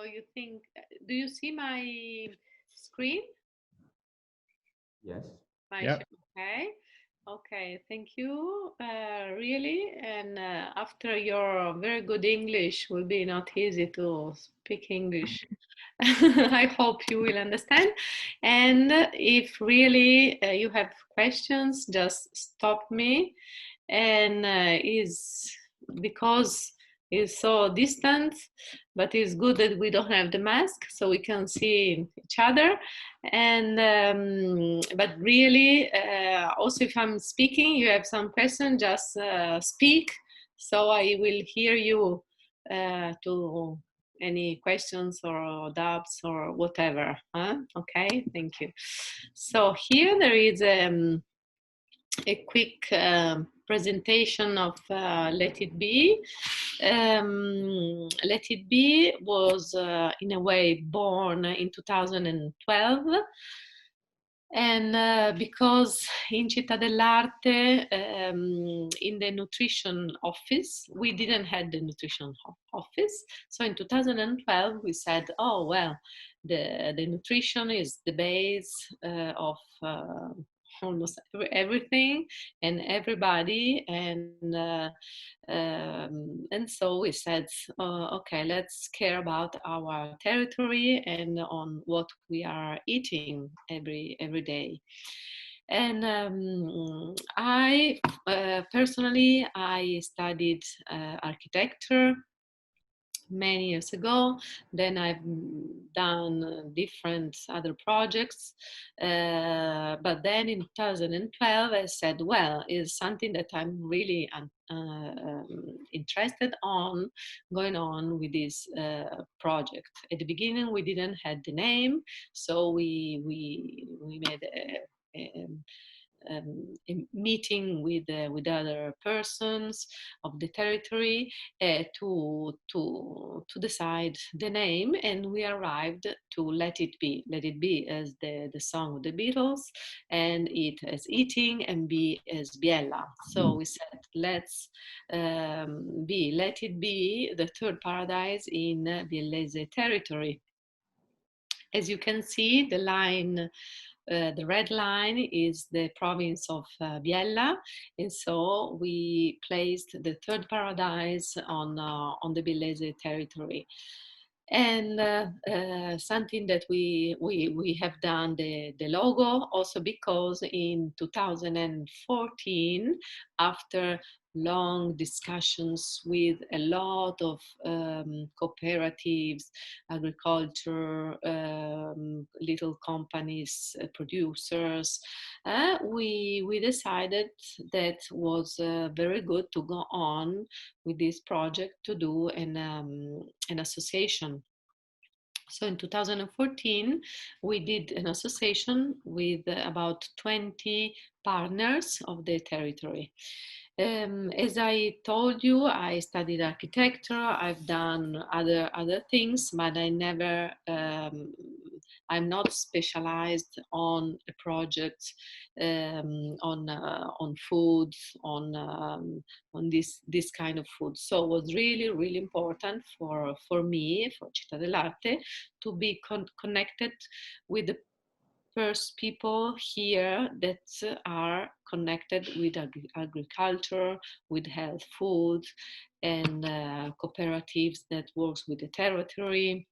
So you think, do you see my screen? Yes. Yep. Okay. Okay, thank you. Really, and after your very good English, will be not easy to speak English. I hope you will understand. And if really you have questions, just stop me. And is because it's so distant, but it's good that we don't have the mask so we can see each other. And but really, also if I'm speaking, you have some question, just speak, so I will hear you to any questions or doubts or whatever. Huh? Okay, thank you. So here there is a quick presentation of Let It Be. Let It Be was in a way born in 2012, and because in Città dell'Arte, in the nutrition office, we didn't have the nutrition office. So in 2012, we said, oh, well, the nutrition is the base of almost everything and everybody. And so we said, okay, let's care about our territory and on what we are eating every day. And I personally, I studied architecture many years ago. Then I've done different other projects. But then in 2012, I said, well, it's something that I'm really interested on going on with this project. At the beginning, we didn't have the name, so we made a meeting with other persons of the territory to decide the name, and we arrived to Let It Be. Let It Be as the song of the Beatles, and it as eating, and be as Biella. So we said, let's let it be the third paradise in Biellese territory. As you can see, the red line is the province of Biella, and so we placed the third paradise on the Biellese territory. And something that we have done the logo also because in 2014, after long discussions with a lot of cooperatives, agriculture, little companies, producers, we decided that was very good to go on with this project to do an association. So in 2014, we did an association with about 20 partners of the territory. As I told you, I studied architecture. I've done other things, but I'm not specialized on a project on food, on this kind of food. So it was really important for me, for Città dell'Arte, to be connected with the first people here that are connected with agriculture, with health food, and cooperatives that works with the territory.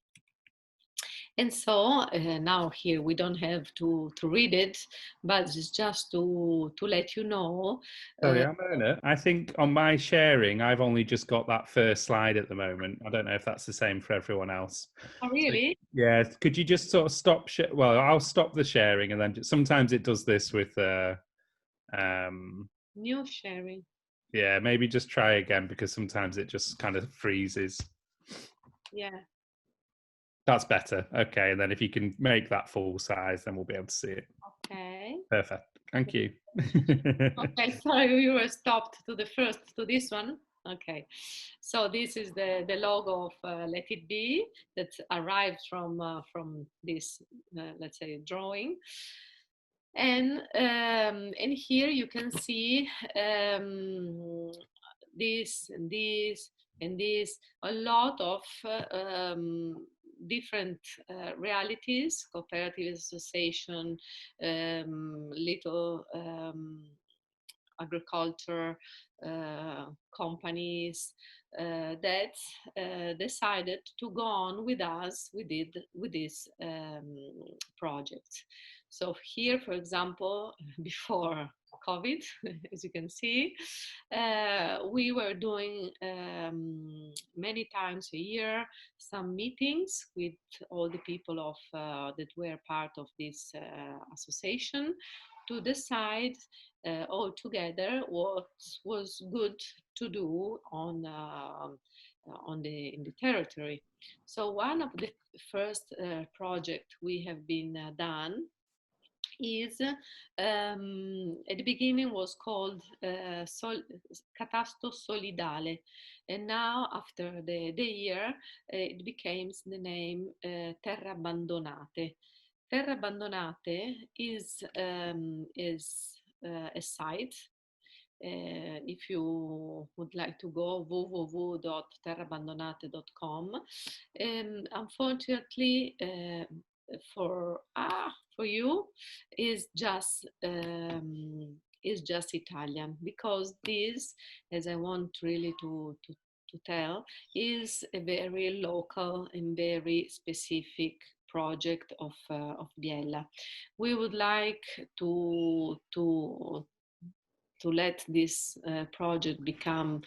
And so now here we don't have to read it, but it's just to let you know. Sorry, Armona. I think on my sharing, I've only just got that first slide at the moment. I don't know if that's the same for everyone else. Oh, really? So, yeah. Could you just sort of stop? Well, I'll stop the sharing, and then sometimes it does this with New sharing. yeah, maybe just try again because sometimes it just kind of freezes. Yeah. That's better. Okay, and then if you can make that full size, then we'll be able to see it. Okay. Perfect. Thank you. Okay, sorry, we were stopped to this one. Okay, so this is the logo of Let It Be that arrived from this, let's say, drawing. And here you can see this and this and this, a lot of different realities, cooperative association, little agriculture companies that decided to go on with us with this project. So here, for example, before COVID, as you can see, we were doing many times a year some meetings with all the people of that were part of this association to decide all together what was good to do on the in the territory. So one of the first project we have been done is at the beginning was called Catasto Solidale, and now after the year it became the name Terra Abbandonate. Terra Abbandonate is a site. If you would like to go, www.terraabbandonate.com. Unfortunately, for you is just Italian, because this, as I want really to tell, is a very local and very specific project of Biella. We would like to let this project become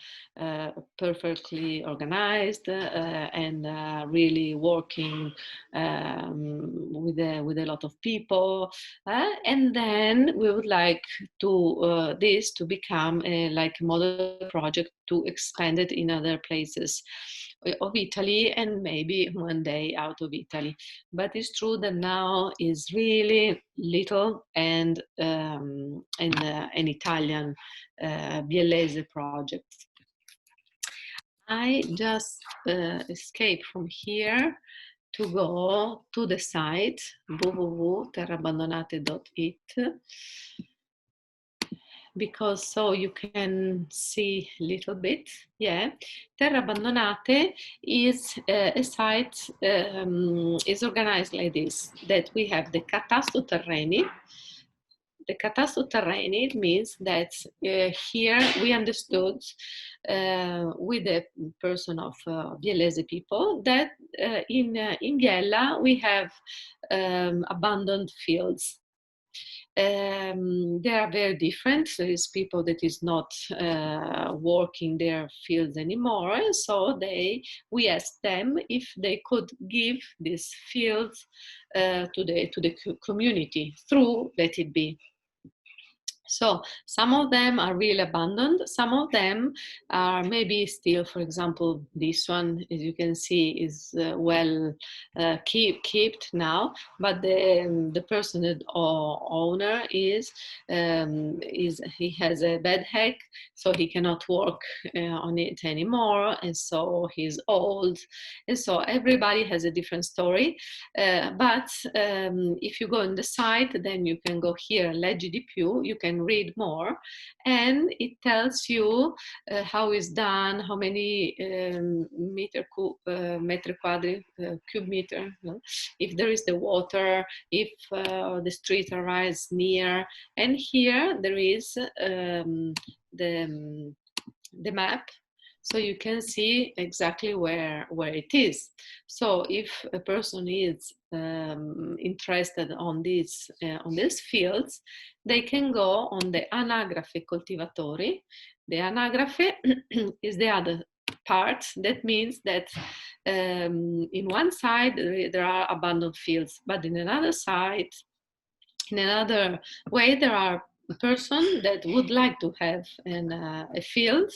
perfectly organized and really working with a lot of people, and then we would like to this to become like a model project to expand it in other places of Italy and maybe one day out of Italy. But it's true that now is really little and an Italian Biellese project. I just escaped from here to go to the site www.terraabbandonate.it, because so you can see a little bit. Yeah, Terra Abbandonate is a site is organized like this, that we have the Catasto Terreni. The Catasto Terreni means that here we understood with the person of Biellese people that in Biella we have abandoned fields. They are very different. There is people that is not working their fields anymore, and so we asked them if they could give these fields to the community through Let It Be. So some of them are really abandoned. Some of them are maybe still, for example, this one, as you can see, is well kept now. But the person, the owner, is he has a bad head, so he cannot work on it anymore, and so he's old, and so everybody has a different story. But if you go on the site, then you can go here, Leggi di più. You can read more, and it tells you how it's done, how many metri quadri, cube meter, no? If there is the water, if the street arrives near, and here there is the map, so you can see exactly where it is. So if a person is interested on these fields, they can go on the anagrafe coltivatori. The anagrafe is the other part. That means that in one side there are abandoned fields, but in another side, in another way, there are person that would like to have a field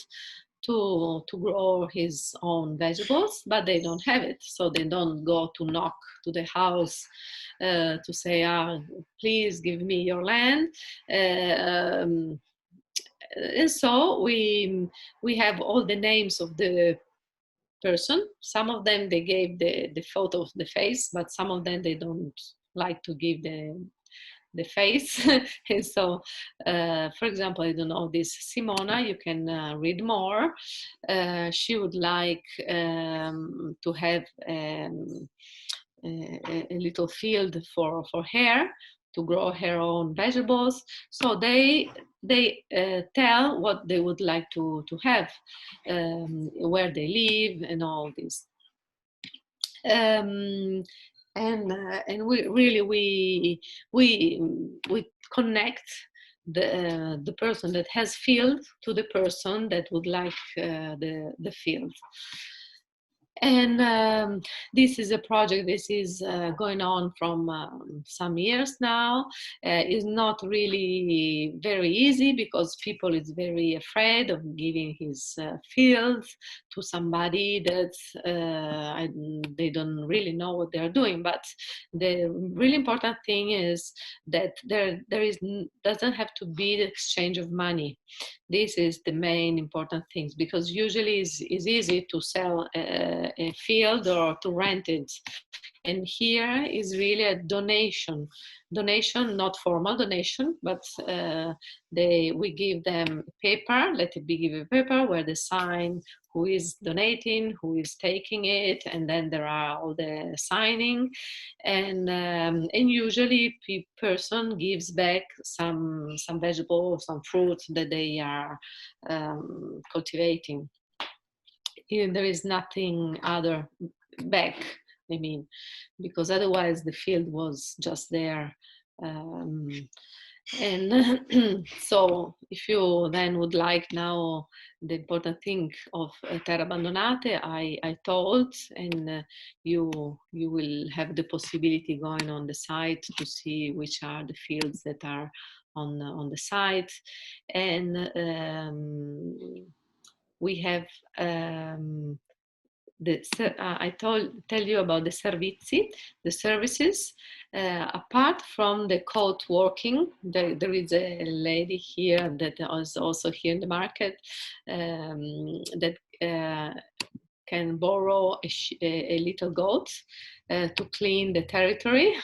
to grow his own vegetables, but they don't have it, so they don't go to knock to the house to say, please give me your land. And so we have all the names of the person. Some of them they gave the photo of the face, but some of them they don't like to give the face. And so, for example, I don't know, this Simona, you can read more. She would like to have little field for her to grow her own vegetables. So they tell what they would like to have, where they live, and all this. And we really we connect the person that has field to the person that would like the field. And this is a project. This is going on from some years now. It's not really very easy because people is very afraid of giving his fields to somebody that they don't really know what they're doing. But the really important thing is that there doesn't have to be the exchange of money. This is the main important things, because usually it's easy to sell a field or to rent it. And here is really a donation, not formal donation, but we give them paper, let it be given paper where they sign who is donating, who is taking it, and then there are all the signing, and usually person gives back some vegetable, some fruit that they are cultivating. There is nothing other back, I mean, because otherwise the field was just there. And so if you then would like now the important thing of Terre Abbandonate, I told, and you will have the possibility going on the site to see which are the fields that are on the site. And we have I tell you about the servizi, the services. Apart from the coat working, there is a lady here that is also here in the market that can borrow a little goat to clean the territory.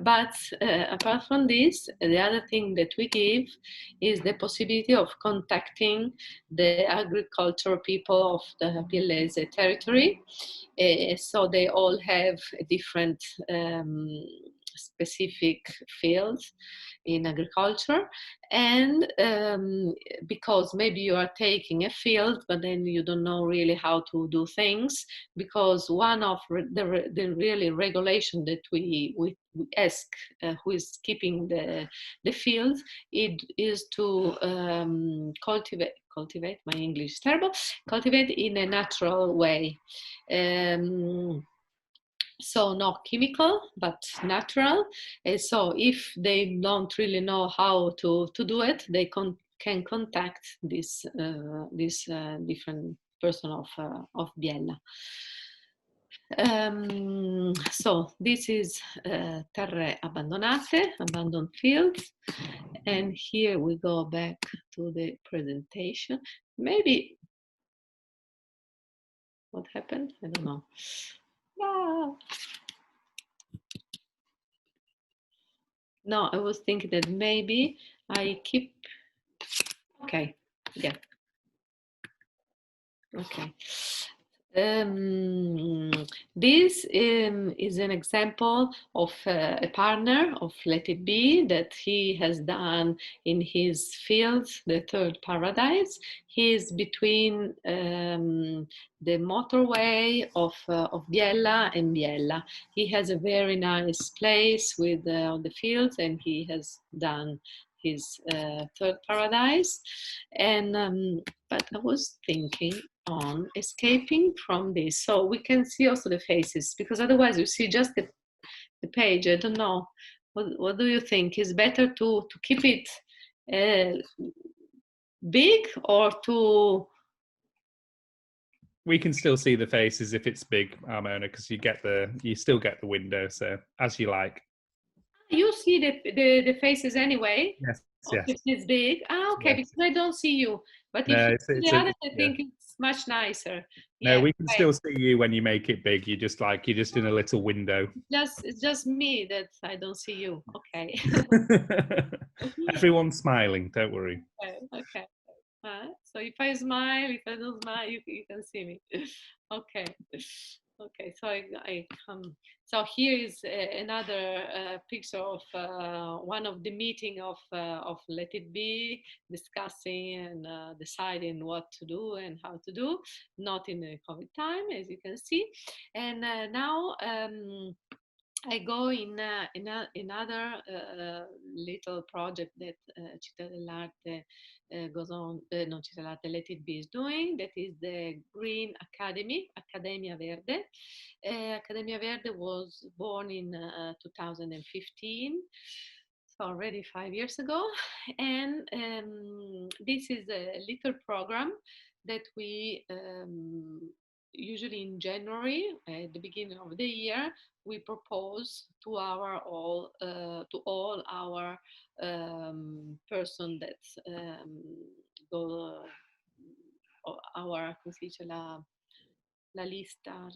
But apart from this, the other thing that we give is the possibility of contacting the agricultural people of the Biellese territory. So they all have a different specific fields in agriculture, and because maybe you are taking a field but then you don't know really how to do things, because one of the really regulation that we ask who is keeping the field, it is to cultivate, my English is terrible, cultivate in a natural way. So not chemical, but natural. And so if they don't really know how to do it, they can contact this different person of Biella. So this is Terre Abbandonate, abandoned fields. And here we go back to the presentation. Maybe, what happened? I don't know. No, I was thinking that maybe I keep, okay, yeah, okay. This is an example of a partner of Let It Be that he has done in his field, the third paradise. He is between the motorway of Biella and Biella. He has a very nice place with the fields, and he has done his third paradise. And but I was thinking on escaping from this, so we can see also the faces, because otherwise you see just the page. I don't know, what do you think? Is better to keep it big, or to... We can still see the faces if it's big, Armona, because you still get the window, so as you like. You see the faces anyway? Yes, if it's big. Okay, yes. because I don't see you. But if No, you see the others, I think it's much nicer. No, Yeah, we can still see you when you make it big. You're just in a little window. it's just me that I don't see you. Okay. Everyone's smiling, don't worry. Okay. So if I smile, if I don't smile, you can see me. Okay. Okay, so I come. So here is another picture of one of the meeting of Let It Be, discussing and deciding what to do and how to do, not in the COVID time, as you can see. And now I go in another little project that Città dell'Arte goes on, non Città dell'Arte, Let It Be is doing, that is the Green Academy, Accademia Verde. Accademia Verde was born in 2015, so already 5 years ago. And this is a little program that we usually in January, at the beginning of the year, we propose to all our person that go our, come si dice, la lista,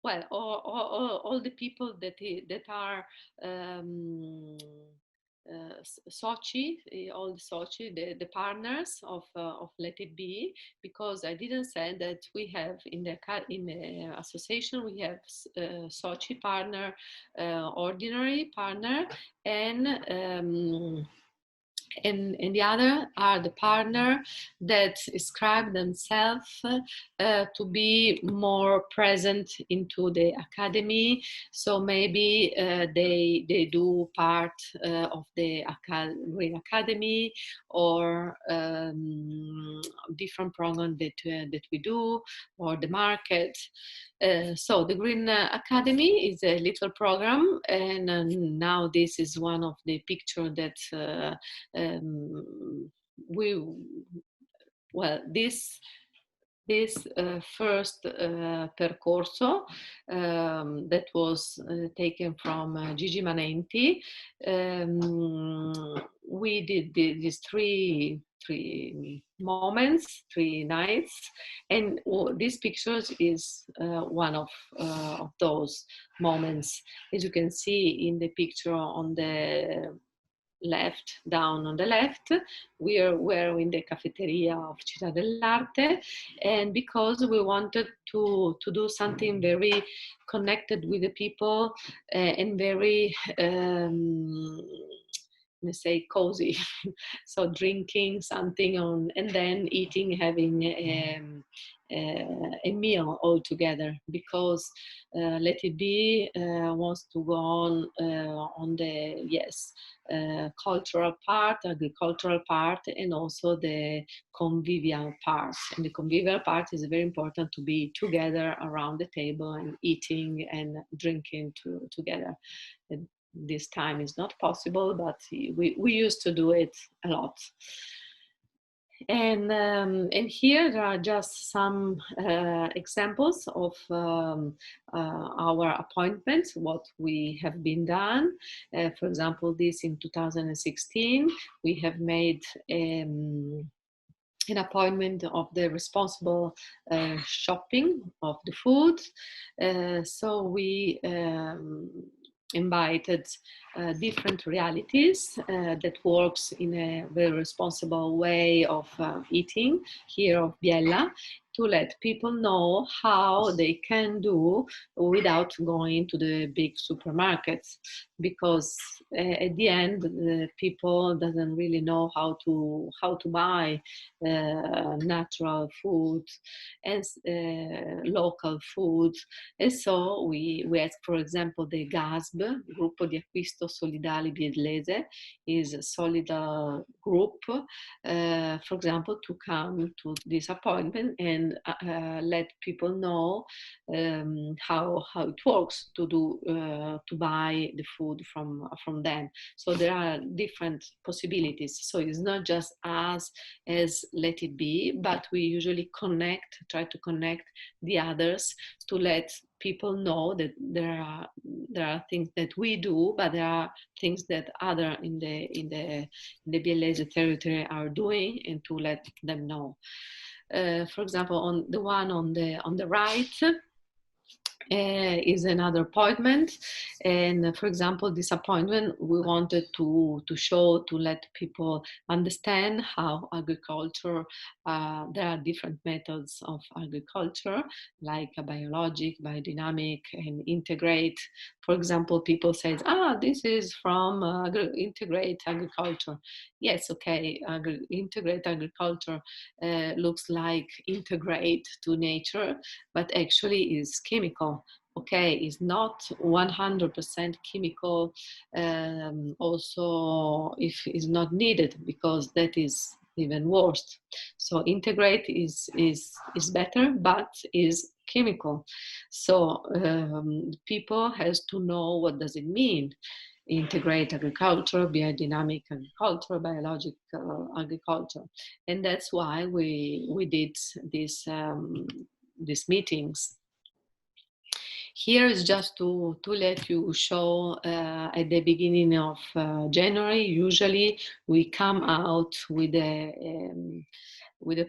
well, all the people that are um, soci, all the soci, the partners of Let It Be, because I didn't say that we have in the association we have soci partner, ordinary partner, and and the other are the partner that describe themselves to be more present into the academy. So maybe they do part of the Green Academy, or different program that we do, or the market. So the Green Academy is a little program, and now this is one of the picture that we, well, this first percorso that was taken from Gigi Manenti. We did these three moments, 3 nights, and this pictures is one of those moments. As you can see in the picture on the left, down on the left, we're in the cafeteria of Città dell'Arte, and because we wanted to do something very connected with the people and very let's say cozy. So drinking something on and then eating, having a meal all together, because Let It Be wants to go on the, yes, cultural part, agricultural part, and also the convivial part. And the convivial part is very important, to be together around the table and eating and drinking together. And this time is not possible, but we used to do it a lot. And here there are just some examples of our appointments, what we have been done. For example, this in 2016, we have made an appointment of the responsible shopping of the food. So we invited different realities that works in a very responsible way of eating here of Biella, to let people know how they can do without going to the big supermarkets, because at the end the people doesn't really know how to buy natural food and local food. And so we ask, for example, the GASB, Gruppo di Acquisto Solidale Biellese, is a solid group, for example, to come to this appointment and let people know how it works to do to buy the food from them. So there are different possibilities. So it's not just us as Let It Be, but we usually try to connect the others, to let people know that there are things that we do, but there are things that other in the Biellese territory are doing, and to let them know. For example, on the one on the right, is another appointment. And for example, this appointment, we wanted to show, to let people understand how agriculture, there are different methods of agriculture, like a biologic, biodynamic, and integrate. For example, people say, this is from integrate agriculture. Yes, okay, integrate agriculture looks like integrate to nature, but actually is chemical. Okay, is not 100% chemical. Also, if is not needed, because that is even worse. So integrate is better, but is chemical. So people has to know what does it mean. Integrate agriculture, biodynamic agriculture, biological agriculture, and that's why we did these meetings. Here is just to let you show at the beginning of January. Usually we come out with a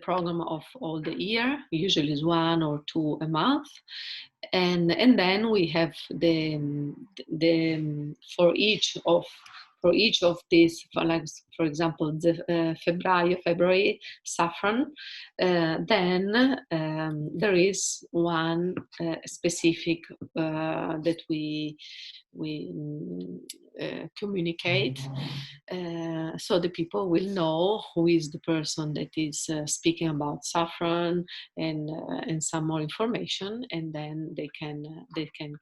program of all the year. Usually is 1 or 2 a month. And then we have the for each of these, for example, the February saffron, then there is one specific that we communicate, so the people will know who is the person that is speaking about saffron, and some more information, and then they can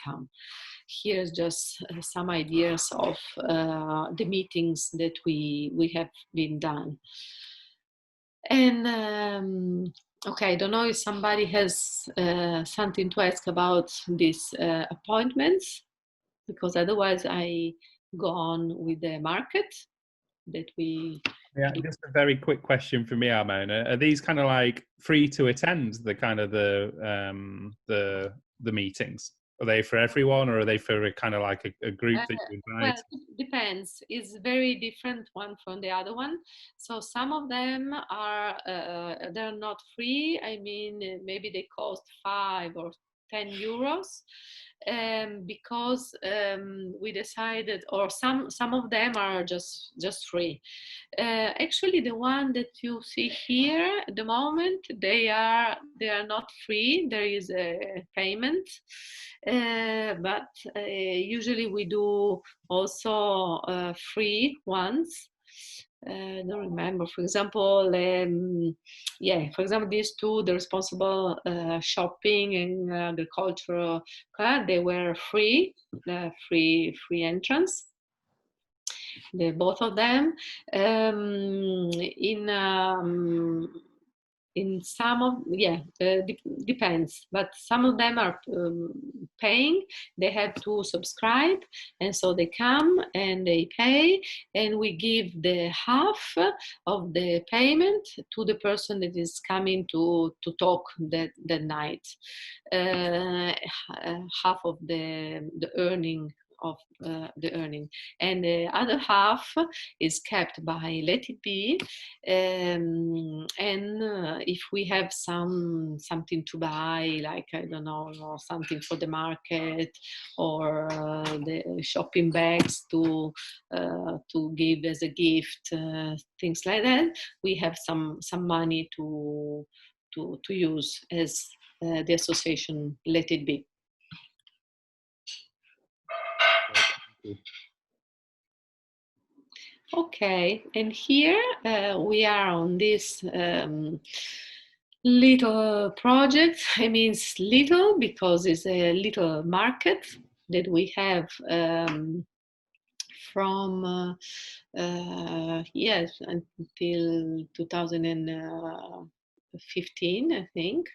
come. Here's just some ideas of the meetings that we have been done. And okay, I don't know if somebody has something to ask about these appointments, because otherwise I go on with the market that we. Yeah, just a very quick question for me, Armona. Are these kind of like free to attend, the kind of the meetings? Are they for everyone, or are they for a kind of like a group that you invite? Well, it depends. It's very different one from the other one. So some of them are they're not free. I mean, maybe they cost 5 or 10 euros, because we decided, or some of them are just free. Actually, the one that you see here at the moment, they are not free. There is a payment, but usually we do also free ones. I don't remember. For example, for example, these two, the responsible shopping and agricultural, they were free, free entrance. The both of them. In some of, depends, but some of them are paying. They have to subscribe, and so they come and they pay, and we give the half of the payment to the person that is coming to talk that night. Half of the earning of the earning, and the other half is kept by Let It Be. And if we have something to buy, like I don't know, or something for the market, or the shopping bags to give as a gift, things like that, we have some money to use as the association Let It Be. Okay, and here we are on this little project. I mean, it's little because it's a little market that we have from yes, until 2015, I think.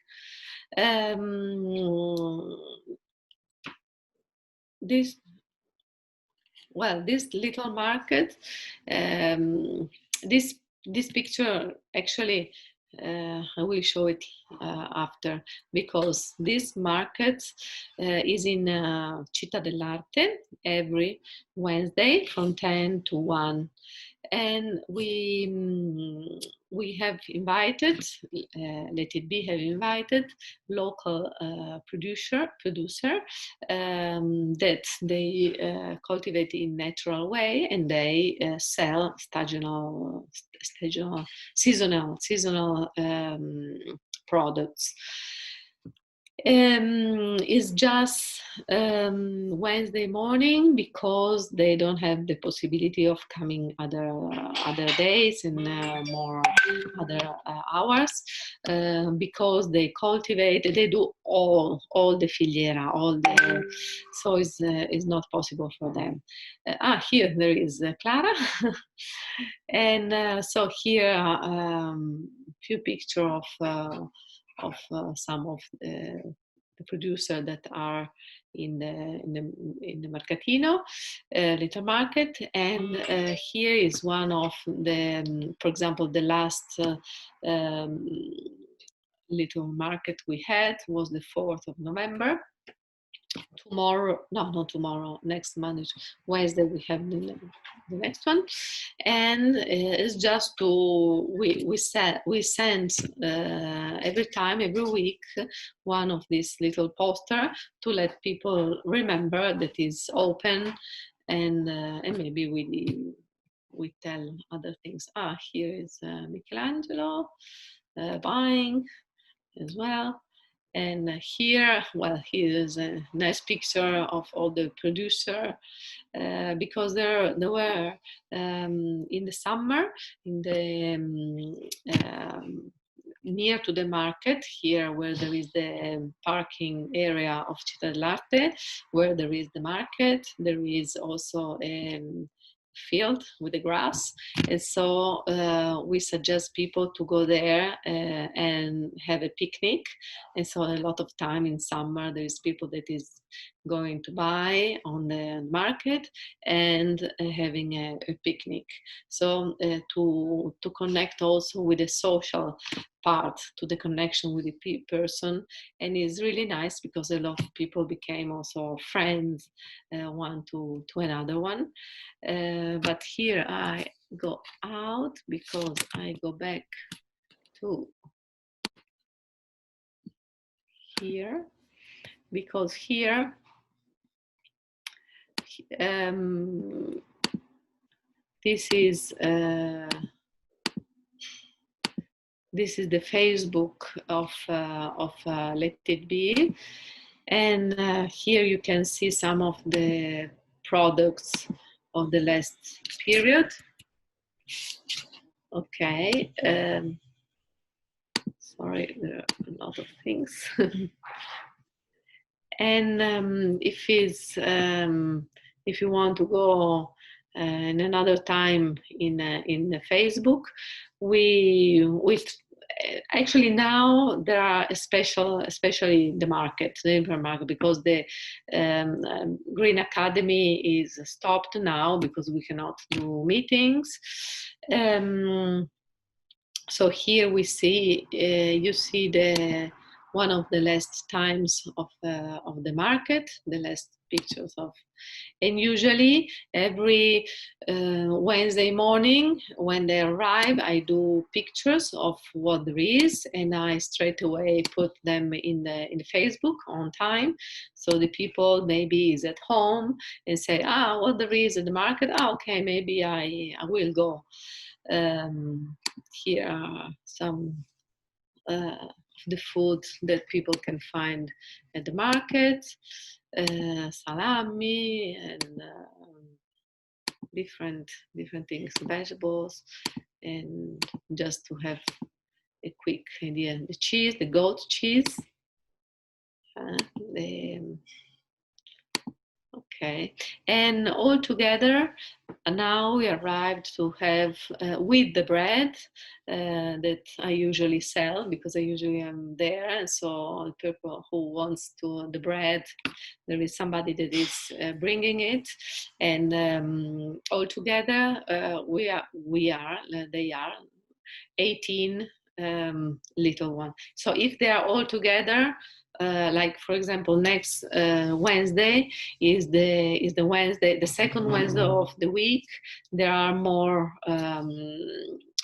This little market, this picture actually, I will show it after, because this market is in Città dell'Arte every Wednesday from 10 to 1. And we have invited, Let It Be have invited local producer that they cultivate in natural way, and they sell seasonal products. It's just Wednesday morning because they don't have the possibility of coming other days and more other hours, because they cultivate, they do all the filiera, so it's not possible for them. Here there is Clara. And so here few picture of some of the producer that are in the Mercatino, little market. And here is one of the, for example, the last little market we had was the 4th of November. Tomorrow, no, not tomorrow, next Monday, Wednesday, we have the next one. And it's just we send every time, every week, one of these little poster to let people remember that is open, and maybe we tell other things. Here is Michelangelo buying as well. And here, well, here's a nice picture of all the producer, because they were in the summer, in the near to the market here, where there is the parking area of Città dell'Arte, where there is the market. There is also a field with the grass, and so we suggest people to go there and have a picnic. And so a lot of time in summer there is people that is going to buy on the market and having a picnic. So to connect also with the social part, to the connection with the person. And it's really nice because a lot of people became also friends, one to another one. But here I go out because I go back to here, because here this is the Facebook of Let It Be, and here you can see some of the products of the last period. Okay, sorry, there are a lot of things. And if you want to go in another time in the Facebook, we actually now there are especially the market, the infant market, because the Green Academy is stopped now because we cannot do meetings. So here we see, you see the one of the last times of the market, the last pictures of. And usually every Wednesday morning when they arrive, I do pictures of what there is, and I straight away put them in the Facebook on time. So the people maybe is at home and say, what there is at the market. Okay, maybe I will go. Here are some the food that people can find at the market, salami and different things, vegetables, and just to have a quick idea. The cheese, the goat cheese, okay, and all together now we arrived to have with the bread that I usually sell, because I usually am there, and so people who wants to the bread, there is somebody that is bringing it, and all together they are 18 little one. So if they are all together, like for example, next Wednesday is the Wednesday, the second Wednesday of the week. There are more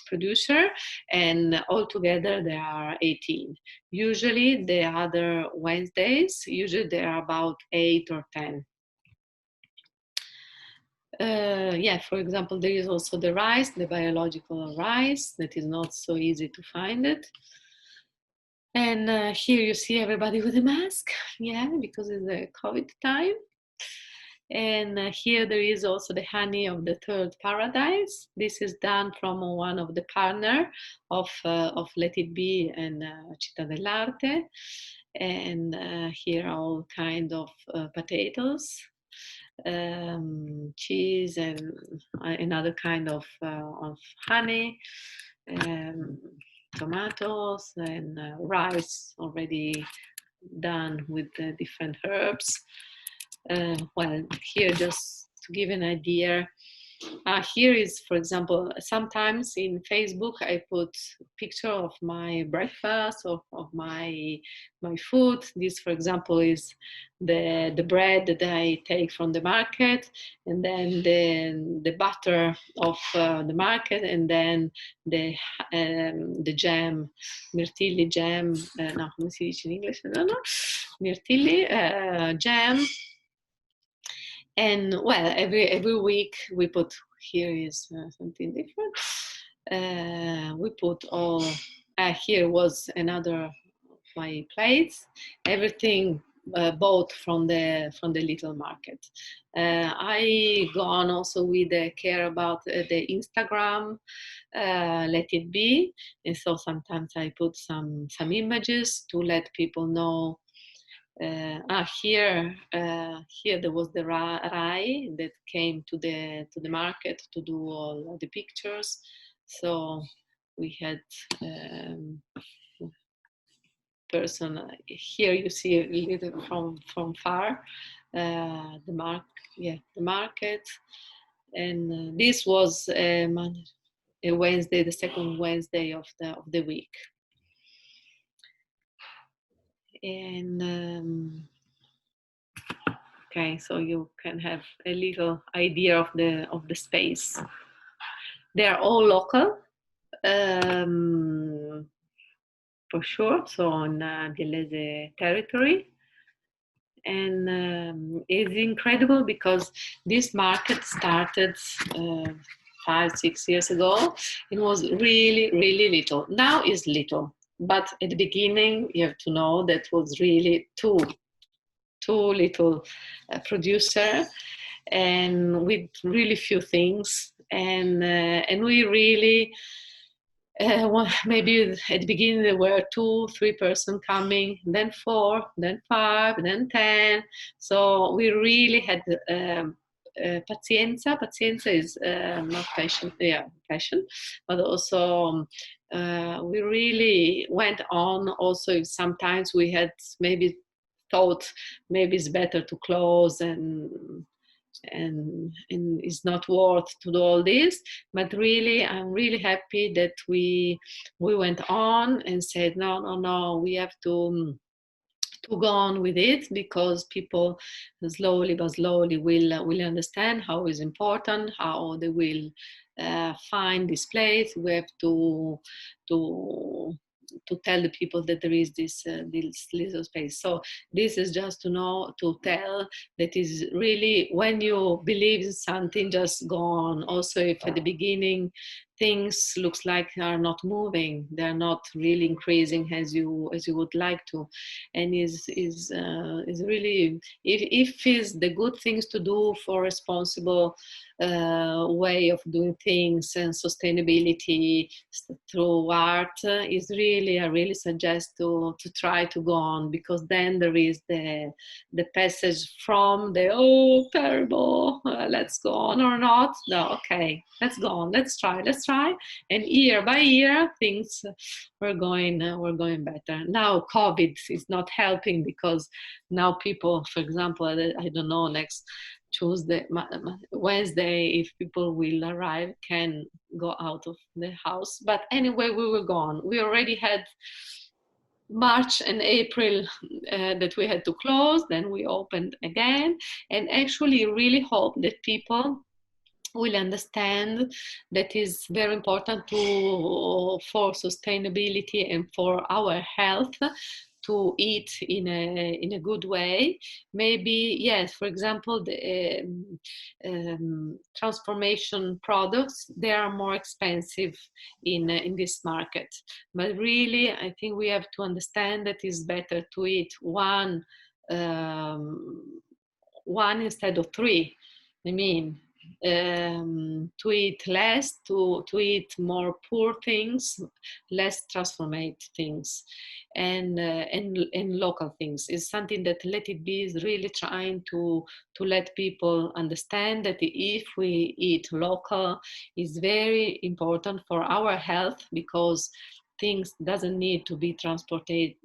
producer, and altogether there are 18. Usually the other Wednesdays, usually there are about 8 or 10. Yeah, for example, there is also the rice, the biological rice, that is not so easy to find it. And here you see everybody with a mask, yeah, because it's the COVID time. And here there is also the honey of the third paradise. This is done from one of the partner of Let It Be and Città dell'Arte. And here are all kind of potatoes, cheese, and another kind of honey, tomatoes, and rice already done with different herbs. Well, here just to give an idea, here is, for example, sometimes in Facebook I put picture of my breakfast, of my food. This, for example, is the bread that I take from the market, and then the butter of the market, and then the jam, mirtilli jam. No, come si dice in English? I don't know. Mirtilli jam. And well, every week we put, here is something different. We put all, here was another of my plates, everything bought from the little market. I go on also with the care about the Instagram, Let It Be, and so sometimes I put some images to let people know. Here there was the Rai that came to the market to do all the pictures. So we had person here. You see a little from far the market, and this was a Wednesday, the second Wednesday of the week. And okay, so you can have a little idea of the space. They are all local, for sure. So on Biellese territory, and it's incredible because this market started 5-6 years ago. It was really little. Now it's little, but at the beginning you have to know that was really too little producer, and with really few things, and we really well, maybe at the beginning there were 2-3 persons coming, then 4, then 5, then 10. So we really had pazienza. Pazienza is not patient, yeah, patient, but also we really went on. Also, if sometimes we had maybe thought maybe it's better to close, and it's not worth to do all this, but really I'm really happy that we went on and said no, we have to go on with it, because people slowly but slowly will understand how it's important, how they will find this place. We have to tell the people that there is this little space. So this is just to tell that is really, when you believe in something, just go on. Also, if at the beginning things looks like are not moving, they're not really increasing as you would like to, and is really, if is the good things to do for responsible way of doing things and sustainability through art, is really, I really suggest to try to go on, because then there is the passage from the terrible, let's go on, or not. No, okay, let's go on, let's try, and year by year things were going better. Now COVID is not helping, because now people, for example, I don't know, next Tuesday, Wednesday, if people will arrive, can go out of the house. But anyway, we will go on. We already had March and April that we had to close, then we opened again, and actually really hope that people will understand that is very important for sustainability and for our health to eat in a good way. Maybe, yes, for example, the transformation products, they are more expensive in this market. But really, I think we have to understand that it's better to eat one instead of three. I mean, to eat less, to eat more poor things, less transformed things, and local things. Is something that Let It Be is really trying to let people understand that if we eat local, is very important for our health, because things doesn't need to be transported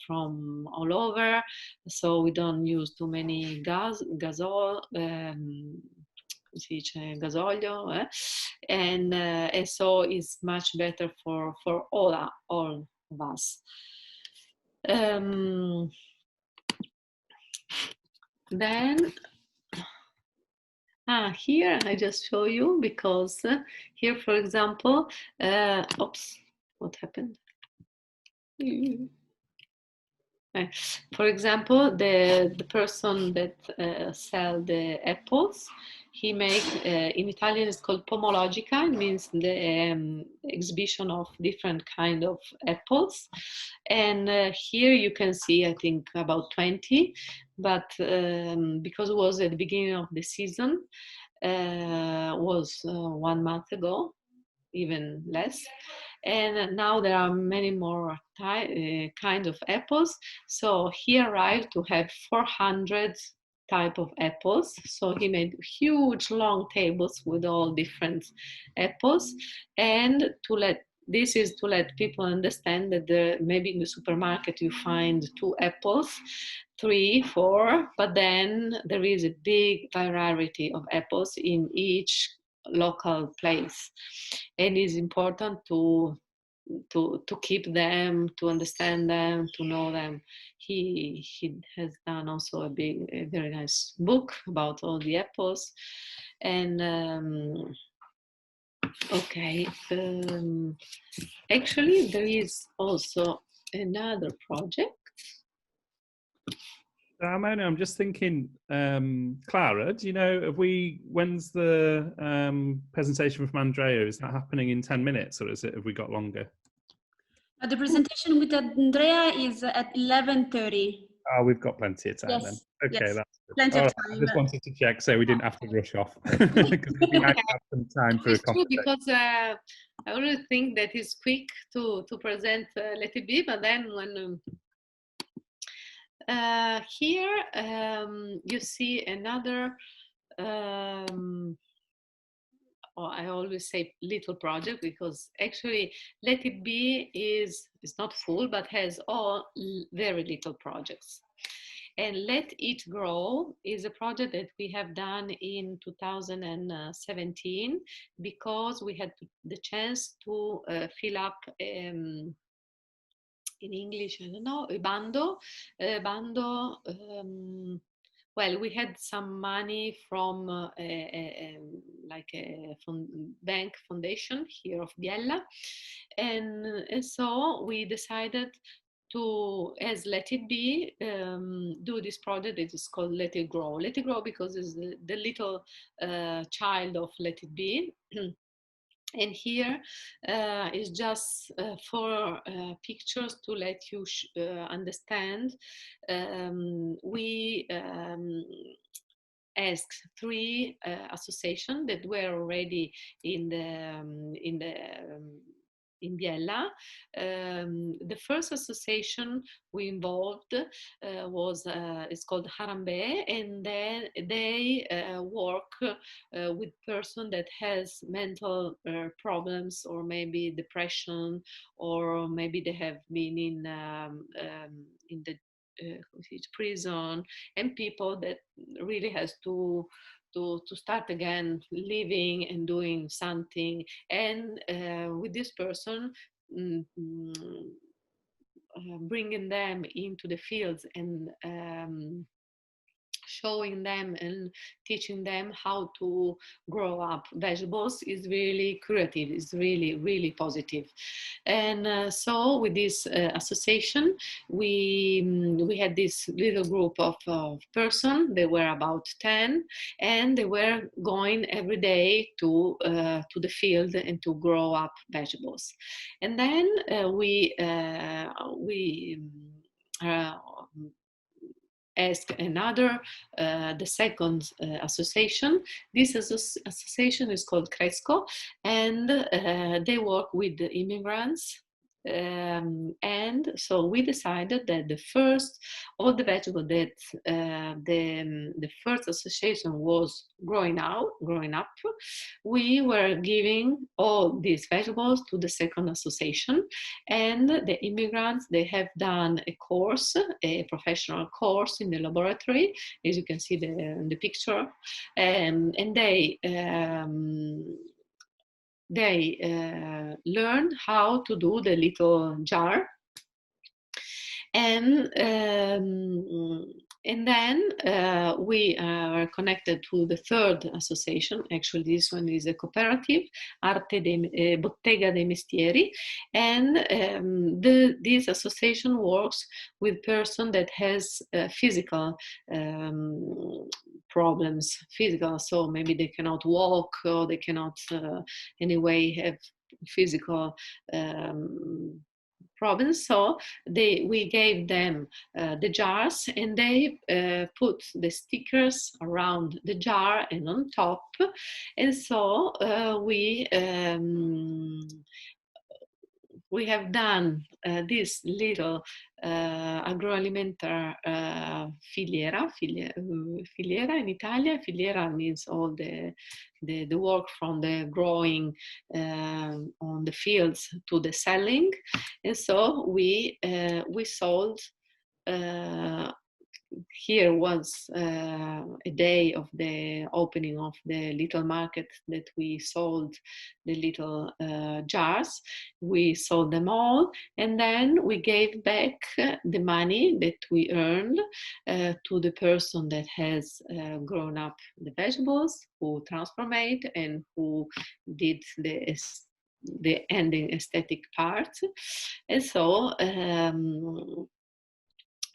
from all over, so we don't use too many gasol, come si dice, gasolio, and so it's much better for all of us. Then here I just show you, because here, for example, oops, what happened? For example, the person that sell the apples, he make in Italian it's called pomologica. It means the exhibition of different kind of apples. And here you can see, I think, about 20, but because it was at the beginning of the season, was 1 month ago, even less. And now there are many more kinds of apples. So he arrived to have 400 type of apples. So he made huge long tables with all different apples, and this is to let people understand that maybe in the supermarket you find 2 apples, 3, 4, but then there is a big variety of apples in each local place, and it's important to keep them, to understand them, to know them. He has done also a very nice book about all the apples, and okay. Actually, there is also another project. Armona, I'm just thinking, Clara, do you know, when's the presentation from Andrea? Is that happening in 10 minutes, or have we got longer? The presentation with Andrea is at 11:30. Oh, we've got plenty of time yes, then. Okay, yes. that's good. Plenty of Right, time. I just wanted to check so we didn't have to rush off, because it'd be nice to have some time for a It's true, conversation. because I always think that it's quick to present Let It Be, but then when here you see another, I always say little project, because actually Let It Be is not full, but has all very little projects. And Let It Grow is a project that we have done in 2017, because we had the chance to fill up in English, I don't know, a bando. Well, we had some money from like a bank foundation here of Biella, and so we decided to, as Let It Be, do this project that is called Let It Grow. Let It Grow because it's the little child of Let It Be. And here is just 4 pictures to let you understand. We asked 3 associations that were already in in Biella. The first association we involved was it's called Harambe, and then they work with person that has mental problems, or maybe depression, or maybe they have been in the prison, and people that really has to start again living and doing something. And with this person, bringing them into the fields and showing them and teaching them how to grow up vegetables is really curative, is really positive. And so with this association, we had this little group of person. They were about 10, and they were going every day to the field and to grow up vegetables. And then we ask another, the second association. This association is called Cresco, and they work with the immigrants. And so we decided that all the vegetables that the first association was growing up, we were giving all these vegetables to the second association. And the immigrants, they have done a course, a professional course in the laboratory, as you can see in the picture, and they learn how to do the little jar. And then we are connected to the third association. Actually, this one is a cooperative, Bottega dei Mestieri. And this association works with person that has physical problems, so maybe they cannot walk, or they cannot anyway have physical problems. So we gave them the jars, and they put the stickers around the jar and on top. And so we have done this little agroalimentare filiera in Italia. Filiera means all the work from the growing on the fields to the selling. And so we sold. Here was a day of the opening of the little market that we sold the little jars. We sold them all, and then we gave back the money that we earned to the person that has grown up the vegetables, who transformed it, and who did the ending aesthetic part. And so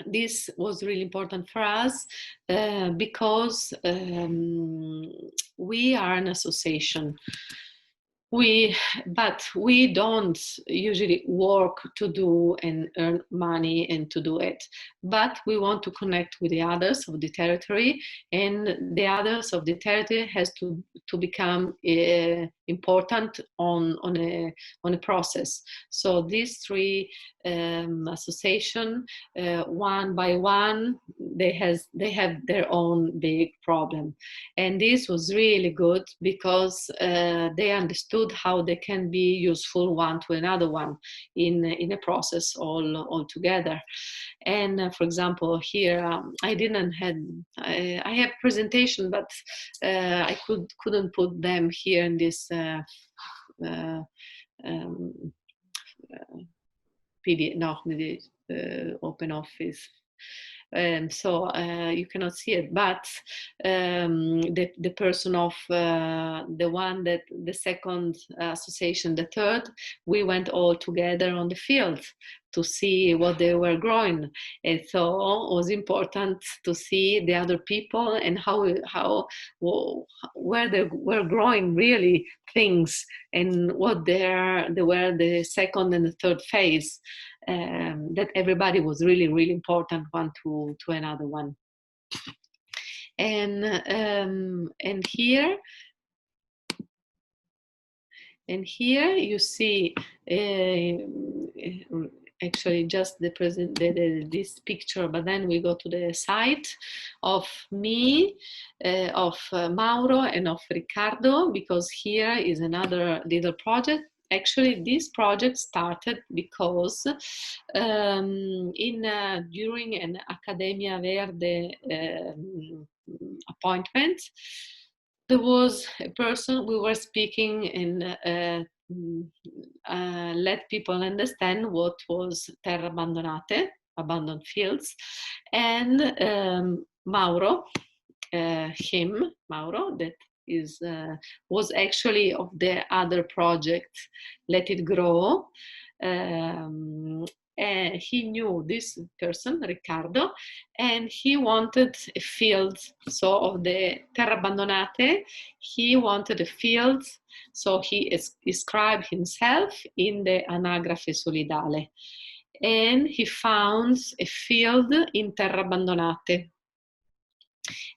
this was really important for us because we are an association. But we don't usually work to do and earn money and to do it. But we want to connect with the others of the territory, and the others of the territory has to become important on a process. So these three association, one by one, they have their own big problem, and this was really good because they understood how they can be useful one to another one in a process all together. And for example, here I have presentation, but I couldn't put them here in this PDF, no, the open office. So you cannot see it, but the person of the one that the second association, the third, we went all together on the field to see what they were growing. And so it was important to see the other people and where they were growing really things, and what they were the second and the third phase. That everybody was really important one to another one. And here you see actually just this picture, but then we go to the site of me, of Mauro, and of Riccardo, because here is another little project. Actually, this project started because during an Accademia Verde appointment, there was a person, we were speaking in let people understand what was terra abbandonate, abandoned fields, and Mauro, Mauro, that is was actually of the other project, Let It Grow. He knew this person, Riccardo, and he wanted a field. So of the terra abbandonate, he wanted a field. So he described himself in the Anagrafe Solidale, and he found a field in terra abbandonate.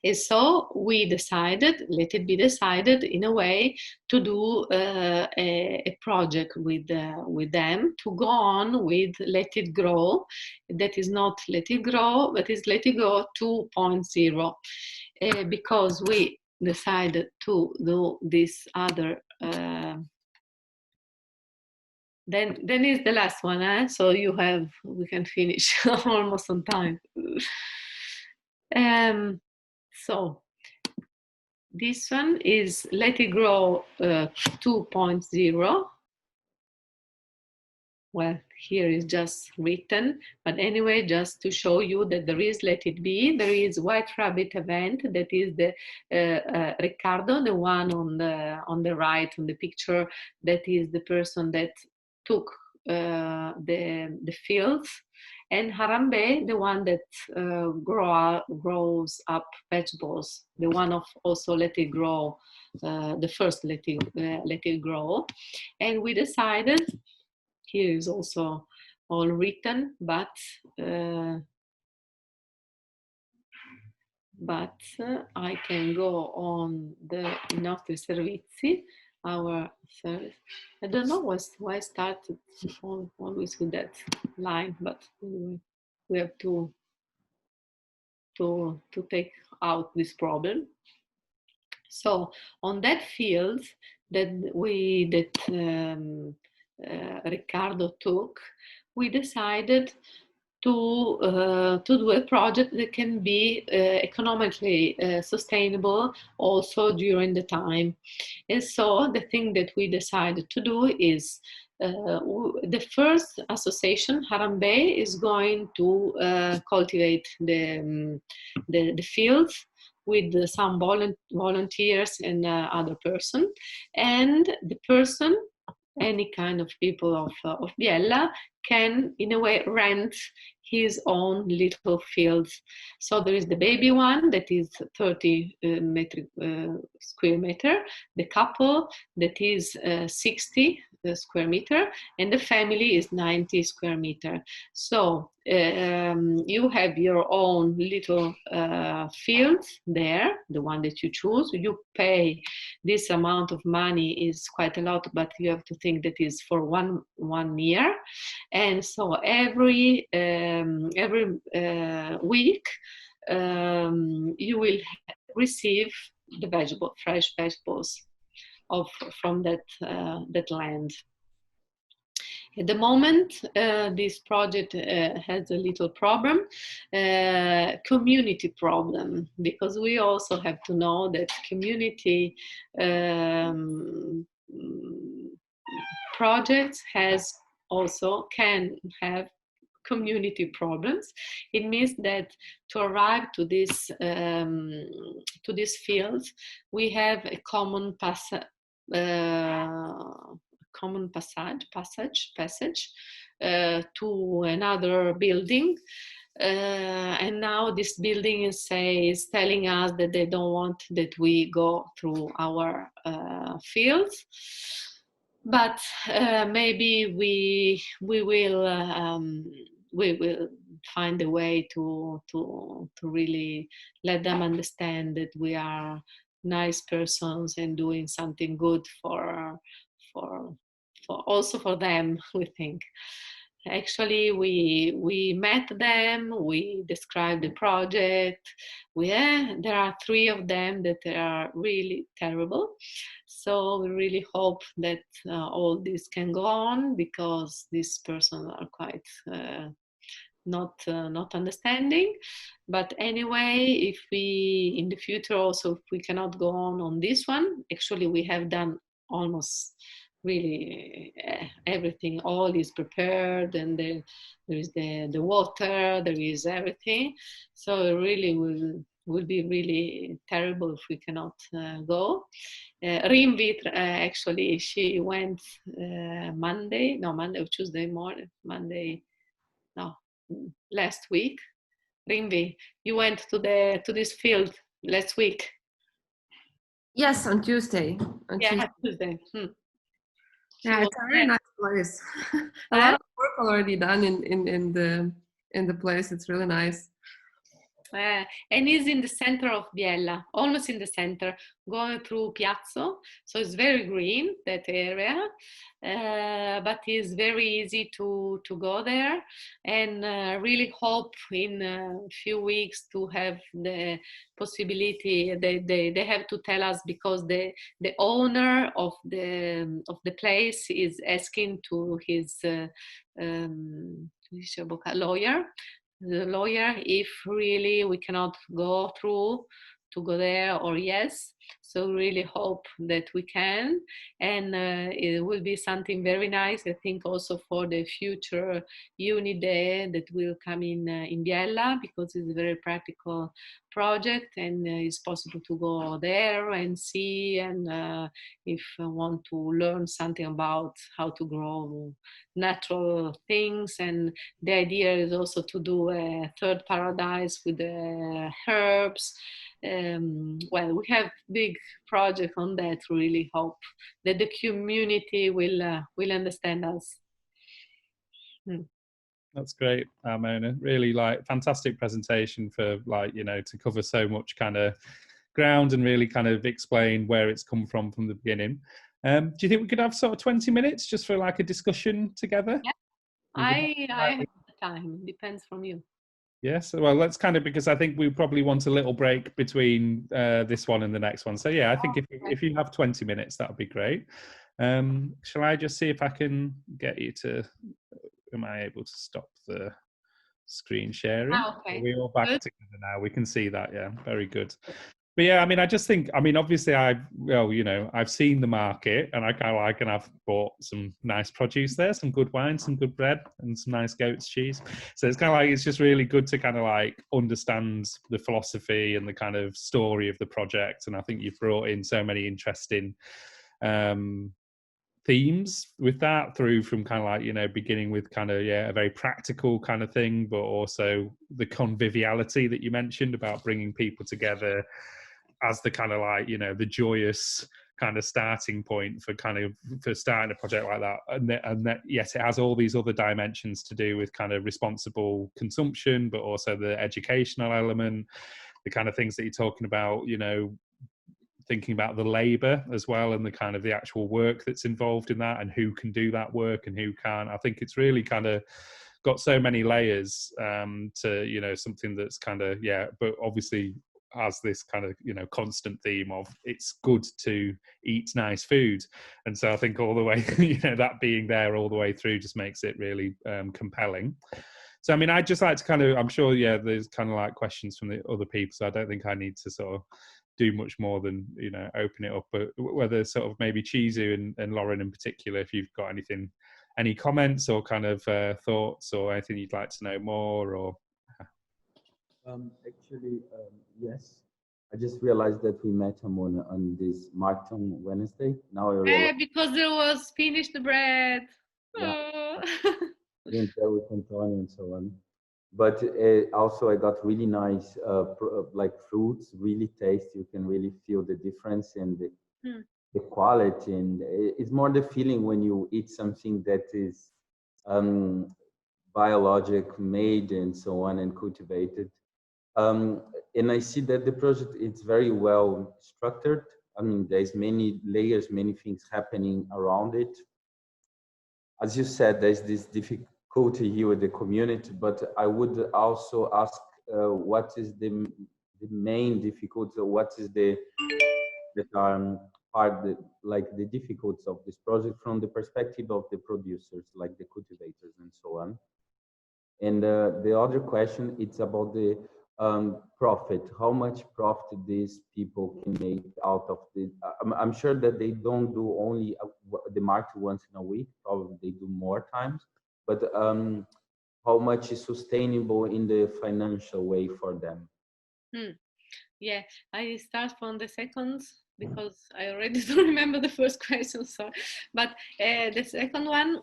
And so we decided, let it be decided in a way, to do a project with them, to go on with Let It Grow. That is not Let It Grow, but is Let It Grow 2.0, because we decided to do this other. Then is the last one, eh? So we can finish almost on time. So this one is Let It Grow 2.0. Well, here is just written, but anyway, just to show you that there is Let It Be. There is White Rabbit event, that is the Riccardo, the one on the right on the picture, that is the person that took the fields, and Harambe, the one that grows up vegetables, the one of also Let It Grow, the first Let It Grow. And we decided, here is also all written, but I can go on I nostri servizi, our service. I don't know why I started always with that line, but anyway, we have to take out this problem. So on that field that Riccardo took, we decided to do a project that can be economically sustainable also during the time. And so the thing that we decided to do is the first association, Harambe, is going to cultivate the fields with some volunteers and other person, and the person, any kind of people of Biella, can in a way rent his own little fields. So there is the baby one that is 30 square meter, the couple that is 60 square meter, and the family is 90 square meter. So you have your own little fields there, the one that you choose. You pay this amount of money, is quite a lot, but you have to think that is for one year. And so every week you will receive the fresh vegetables from that land. At the moment, this project has a little problem, community problem, because we also have to know that community projects can have community problems. It means that to arrive to this field, we have a common passage to another building. And now this building is telling us that they don't want that we go through our fields. But maybe we will find a way to really let them understand that we are nice persons and doing something good for also for them, we think. Actually, we met them, we described the project. There are 3 of them that are really terrible. So we really hope that all this can go on, because these persons are quite not understanding. But anyway, if we in the future also, if we cannot go on this one, actually we have done almost really everything, all is prepared, and there is the water, there is everything. So it really will be really terrible if we cannot go. Rinvi, actually, she went Monday or Tuesday morning, Monday, no, last week. Rinvi, you went to this field last week. Yes, on Tuesday. Yeah, Tuesday. Yeah, it's a very nice place. A lot of work already done in the place. It's really nice. And it's in the center of Biella, almost in the center, going through Piazzo. So it's very green, that area, but it's very easy to go there. And really hope in a few weeks to have the possibility. They have to tell us, because the owner of the place is asking to his lawyer, the lawyer, if really we cannot go through to go there, or yes. So really hope that we can, and it will be something very nice, I think, also for the future UNIDEE that will come in Biella, because it's a very practical project, and it's possible to go there and see, and if I want to learn something about how to grow natural things. And the idea is also to do a third paradise with the herbs. Well, we have big project on that. Really hope that the community will understand us. That's great, Armona. Really fantastic presentation for to cover so much kind of ground and really kind of explain where it's come from the beginning. Do you think we could have sort of 20 minutes just for a discussion together? Yeah. I have the time. Depends from you. Yes. Well, let's because I think we probably want a little break between this one and the next one. So yeah, I think if you have 20 minutes, that would be great. Shall I just see if I can get you to? Am I able to stop the screen sharing? Okay. We're all back together now. We can see that. Yeah, very good. But yeah, I mean, I just think, obviously I've seen the market, and and I've bought some nice produce there, some good wine, some good bread, and some nice goat's cheese. So it's it's just really good to understand the philosophy and the kind of story of the project. And I think you've brought in so many interesting themes with that, through from beginning with a very practical kind of thing, but also the conviviality that you mentioned about bringing people together as the the joyous kind of starting point for starting a project like that. And that yes, it has all these other dimensions to do with kind of responsible consumption, but also the educational element, the kind of things that you're talking about, thinking about the labor as well, and the the actual work that's involved in that, and who can do that work and who can't. I think it's really got so many layers to something that's but obviously has this constant theme of it's good to eat nice food. And so I think all the way that being there all the way through just makes it really compelling. So I mean, I'd just like to I'm sure there's questions from the other people, so I don't think I need to sort of do much more than open it up. But whether sort of maybe Chizu and Lauren in particular, if you've got any comments or thoughts or anything you'd like to know more, or Actually, yes. I just realized that we met him on this Martin Wednesday. Now I realize. Because there was finished the bread. Yeah. Didn't share with Antonio and so on. But also I got really nice fruits, really tasty. You can really feel the difference in the quality, and it's more the feeling when you eat something that is biologic made and so on and cultivated. And I see that the project is very well structured. I mean, there's many layers, many things happening around it. As you said, there's this difficulty here with the community, but I would also ask what is the main difficulty, or what is the the difficulties of this project from the perspective of the producers, like the cultivators and so on. And the other question, it's about profit, how much profit these people can make out of the, I'm sure that they don't do only the market once in a week, probably they do more times, but how much is sustainable in the financial way for them? Yeah, I start from the second because I already don't remember the first question, sorry. But the second one,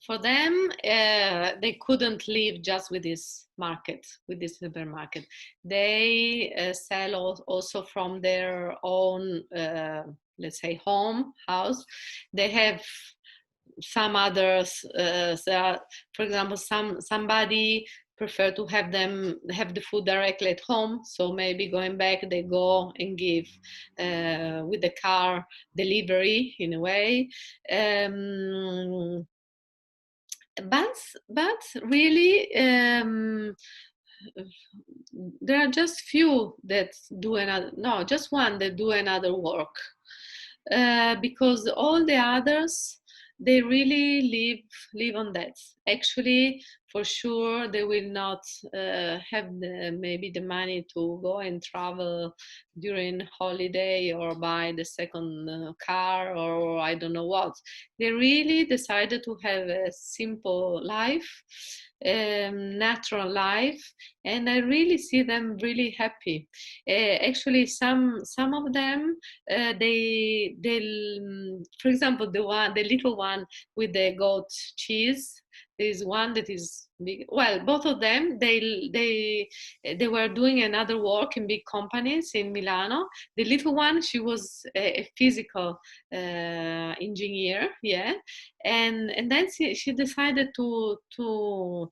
for them, they couldn't live just with this market, with this supermarket. They sell also from their own, let's say, house. They have some others, for example, somebody prefer to have the food directly at home, so maybe going back they go and give with the car delivery in a way. But really, there are just few that do another, no, just one that do another work, because all the others, they really live on that. Actually, for sure, they will not have maybe the money to go and travel during holiday or buy the second car or I don't know what. They really decided to have a simple life, natural life, and I really see them really happy. Actually, some of them, for example, the little one with the goat cheese. There's one that is big. Well, both of them, they were doing another work in big companies in Milano. The little one, she was a physical engineer, yeah, and then she decided to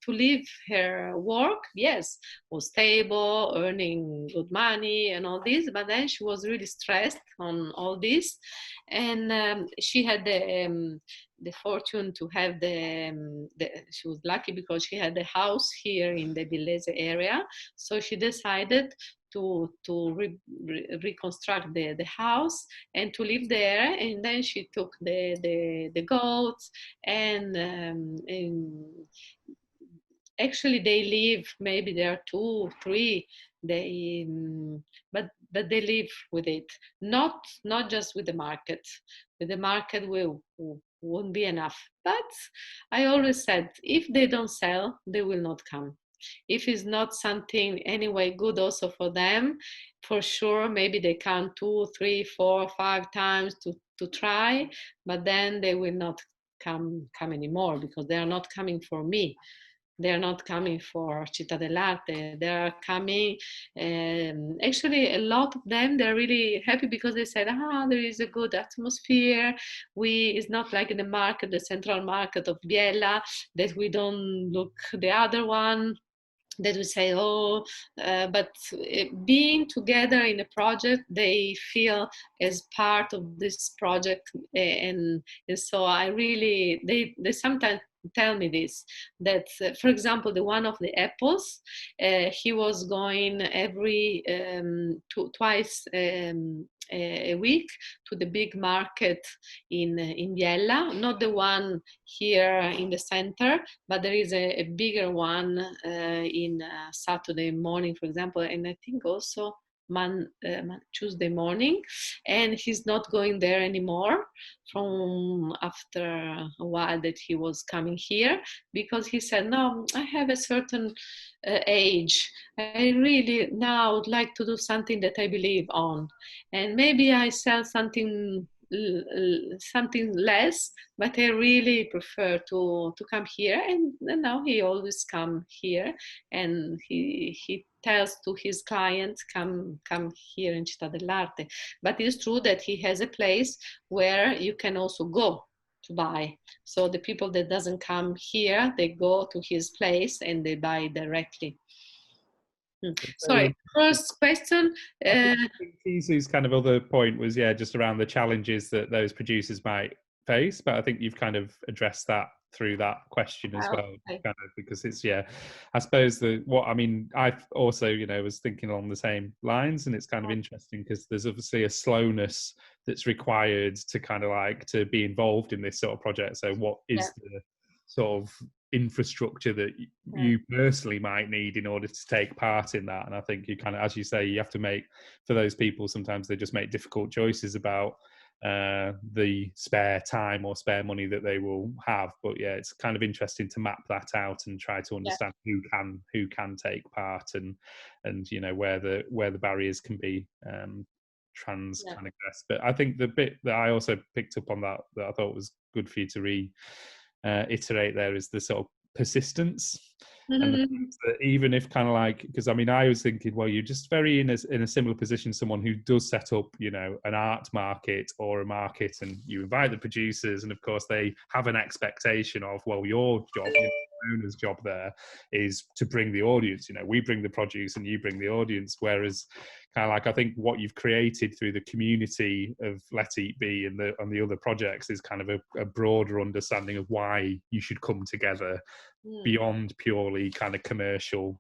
leave her work. Yes, was stable, earning good money and all this, but then she was really stressed on all this, and she had the fortune to have she was lucky because she had a house here in the Villese area, so she decided to reconstruct the house and to live there, and then she took the goats and actually they live, maybe there are 2 3, they but they live with it, not just with the market. With the market won't be enough, but I always said if they don't sell, they will not come. If it's not something anyway good also for them, for sure maybe they come 2 3 4 5 times to try, but then they will not come anymore, because they are not coming for me. They're not coming for Città dell'Arte. They're coming, actually a lot of them, they're really happy because they said, there is a good atmosphere. It's not like in the market, the central market of Biella, that we don't look the other one, that we say, but being together in a project, they feel as part of this project, and so I really, they sometimes tell me this, that for example, the one of the apples, he was going every twice a week to the big market in Biella, not the one here in the center, but there is a bigger one in Saturday morning, for example, and I think also Tuesday morning, and he's not going there anymore from after a while that he was coming here, because he said, no, I have a certain age. I really now would like to do something that I believe on, and maybe I sell something less, but I really prefer to come here, and now he always come here, and he tells to his clients, come here in Città dell'Arte. But it's true that he has a place where you can also go to buy. So the people that doesn't come here, they go to his place and they buy directly. Sorry, first question. I think Tisu's kind of other point was, just around the challenges that those producers might face, but I think you've kind of addressed that through that question as well, kind of, because it's, I suppose I also, was thinking along the same lines, and it's kind of interesting because there's obviously a slowness that's required to kind of like to be involved in this sort of project. So what is the sort of infrastructure that you personally might need in order to take part in that. And I think you kind of, as you say, you have to make, for those people, sometimes they just make difficult choices about the spare time or spare money that they will have. But yeah, it's kind of interesting to map that out and try to understand who can take part, and you know, where the barriers can be transgressed. But I think the bit that I also picked up on that I thought was good for you to iterate there is the sort of persistence. And that even if kind of like, because I mean, I was thinking, well, you're just very in a similar position to someone who does set up, you know, an art market or a market, and you invite the producers, and of course they have an expectation of, well, your job, the owner's job there is to bring the audience. You know, we bring the produce and you bring the audience. Whereas kind of like, I think what you've created through the community of Let Eat Be and the other projects is kind of a broader understanding of why you should come together beyond purely kind of commercial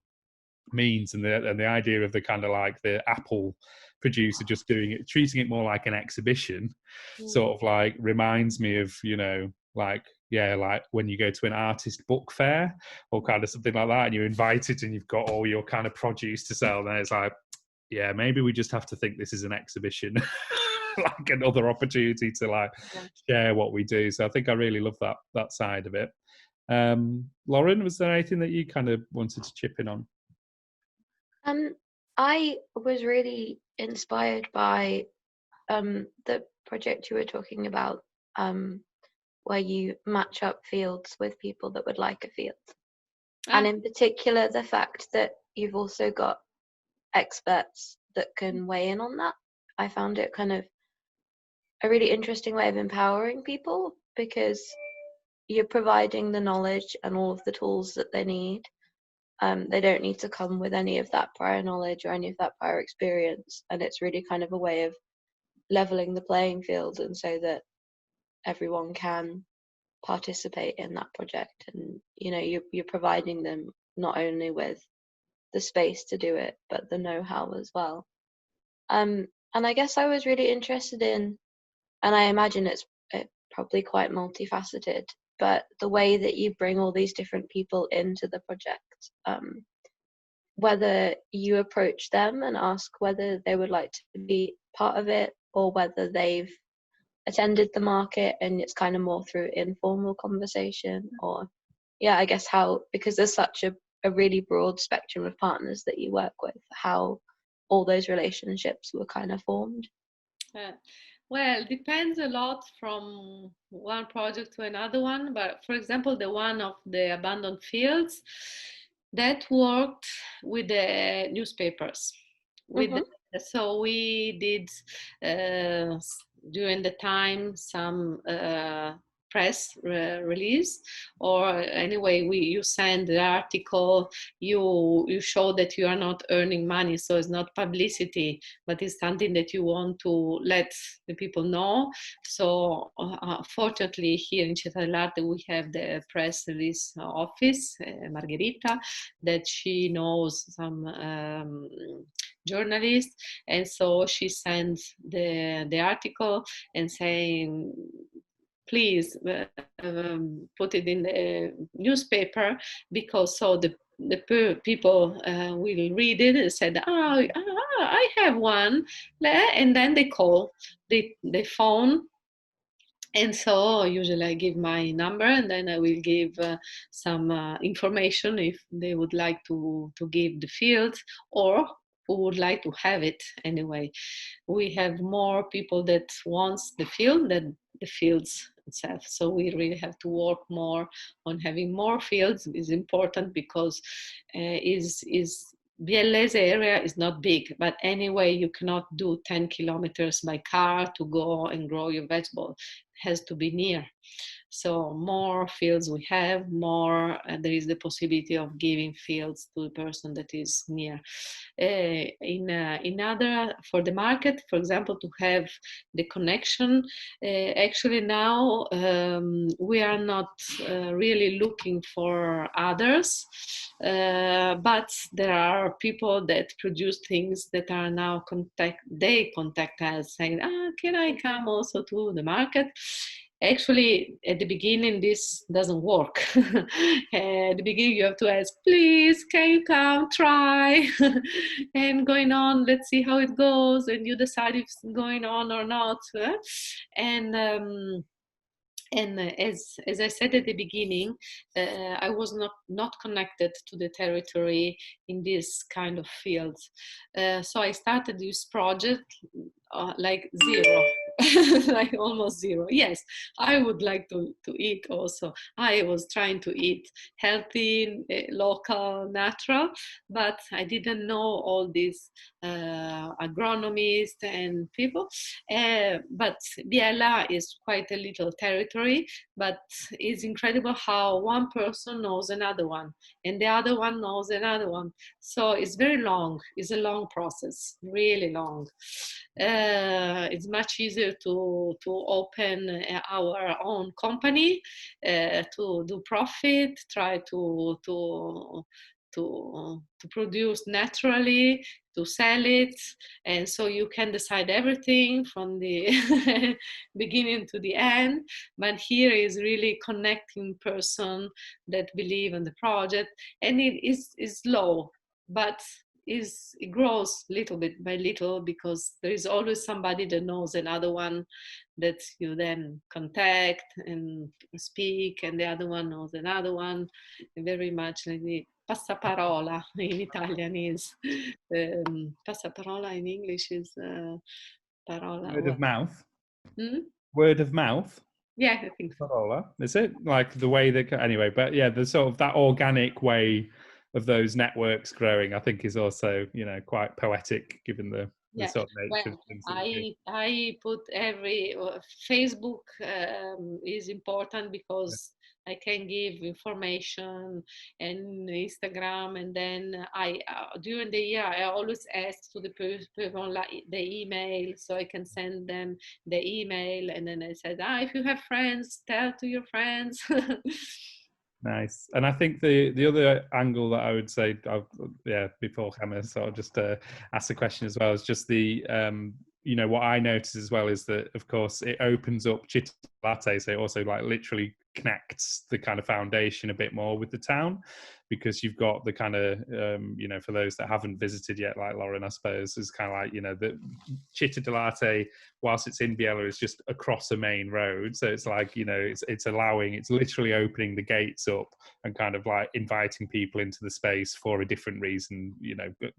means. And the idea of the kind of like the Apple producer just treating it more like an exhibition, sort of like reminds me of, you know, like, yeah, like when you go to an artist book fair or kind of something like that, and you're invited and you've got all your kind of produce to sell, then it's like, yeah, maybe we just have to think this is an exhibition, like another opportunity to like share what we do. So I think I really love that side of it. Lauren, was there anything that you kind of wanted to chip in on? I was really inspired by the project you were talking about, where you match up fields with people that would like a field. And in particular, the fact that you've also got experts that can weigh in on that. I found it kind of a really interesting way of empowering people, because you're providing the knowledge and all of the tools that they need. They don't need to come with any of that prior knowledge or any of that prior experience. And it's really kind of a way of leveling the playing field, and so that everyone can participate in that project. And, you know, you're providing them not only with the space to do it, but the know-how as well. And I guess I was really interested in, and I imagine it's probably quite multifaceted, but the way that you bring all these different people into the project, whether you approach them and ask whether they would like to be part of it, or whether they've attended the market and it's kind of more through informal conversation, or I guess how, because there's such a really broad spectrum of partners that you work with, how all those relationships were kind of formed. Well, it depends a lot from one project to another one. But for example, the one of the abandoned fields, that worked with the newspapers. So we did during the time some press release, or anyway you send the article, you show that you are not earning money, so it's not publicity, but it's something that you want to let the people know. So fortunately here in Città dell'Arte we have the press release office, Margherita, that she knows some journalists, and so she sends the article and saying, please put it in the newspaper, because so the people will read it and said, I have one, and then they call, they phone. And so usually I give my number, and then I will give some information if they would like to give the field, or who would like to have it anyway. We have more people that wants the field than the fields itself. So we really have to work more on having more fields. Is important because Biellese area is not big, but anyway, you cannot do 10 kilometers by car to go and grow your vegetable. It has to be near. So more fields we have, more there is the possibility of giving fields to the person that is near. In other, for the market, for example, to have the connection, actually now we are not really looking for others, but there are people that produce things that are now contact us saying, can I come also to the market? Actually, at the beginning, this doesn't work. At the beginning, you have to ask, please, can you come try? And going on, let's see how it goes. And you decide if it's going on or not. And as I said at the beginning, I was not connected to the territory in this kind of field. So I started this project like zero, like almost zero. Yes, I would like to eat also. I was trying to eat healthy, local, natural, but I didn't know all these agronomists and people. But Biella is quite a little territory, but it's incredible how one person knows another one, and the other one knows another one. So it's very long. It's a long process, really long. It's much easier to open our own company, to do profit, try to produce naturally, to sell it, and so you can decide everything from the beginning to the end. But here is really connecting person that believe in the project, and it is slow, but it grows little bit by little, because there is always somebody that knows another one that you then contact and speak, and the other one knows another one. Very much like the passaparola in Italian is passaparola in English is parola. Word of mouth. Hmm? Word of mouth. Yeah, I think so. Parola. Is it like the way that anyway? But yeah, the sort of that organic way of those networks growing, I think, is also quite poetic, given the Yeah, sort of nature well, of things that you do. I put every Facebook is important because I can give information, and Instagram, and then I during the year I always ask to the people like the email, so I can send them the email, and then I said, if you have friends, tell to your friends. Nice. And I think the other angle that I would say, before Hannah sort of just ask the question as well, is just the, what I notice as well is that, of course, it opens up Città Latte, so it also like literally connects the kind of foundation a bit more with the town, because you've got the kind of, for those that haven't visited yet, like Lauren, I suppose, is kind of like, the Città Latte, whilst it's in Biella, is just across a main road. So it's like, it's literally opening the gates up and kind of like inviting people into the space for a different reason,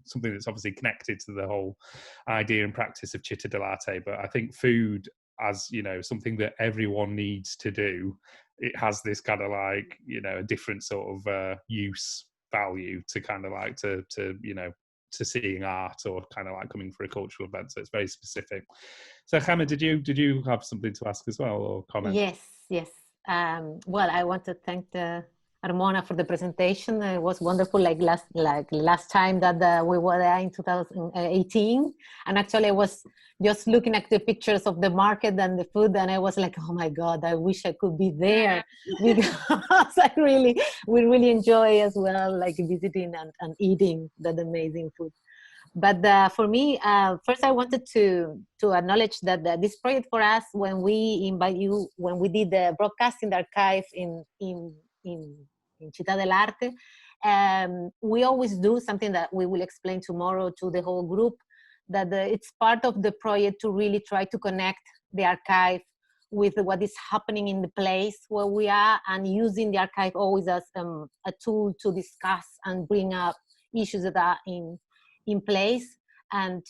something that's obviously connected to the whole idea and practice of Città Latte. But I think food, as something that everyone needs to do, it has this kind of like a different sort of use value to kind of like to seeing art, or kind of like coming for a cultural event. So it's very specific. So Hannah, did you have something to ask as well, or comment? Yes. Well, I want to thank Armona for the presentation. It was wonderful, like last time that we were there in 2018. And actually I was just looking at the pictures of the market and the food, and I was like, oh my God, I wish I could be there, because we really enjoy as well, like visiting and eating that amazing food. But for me, first I wanted to acknowledge that this project for us, when we did the broadcasting archive in Città dell'Arte, we always do something that we will explain tomorrow to the whole group, that it's part of the project to really try to connect the archive with what is happening in the place where we are, and using the archive always as a tool to discuss and bring up issues that are in place. And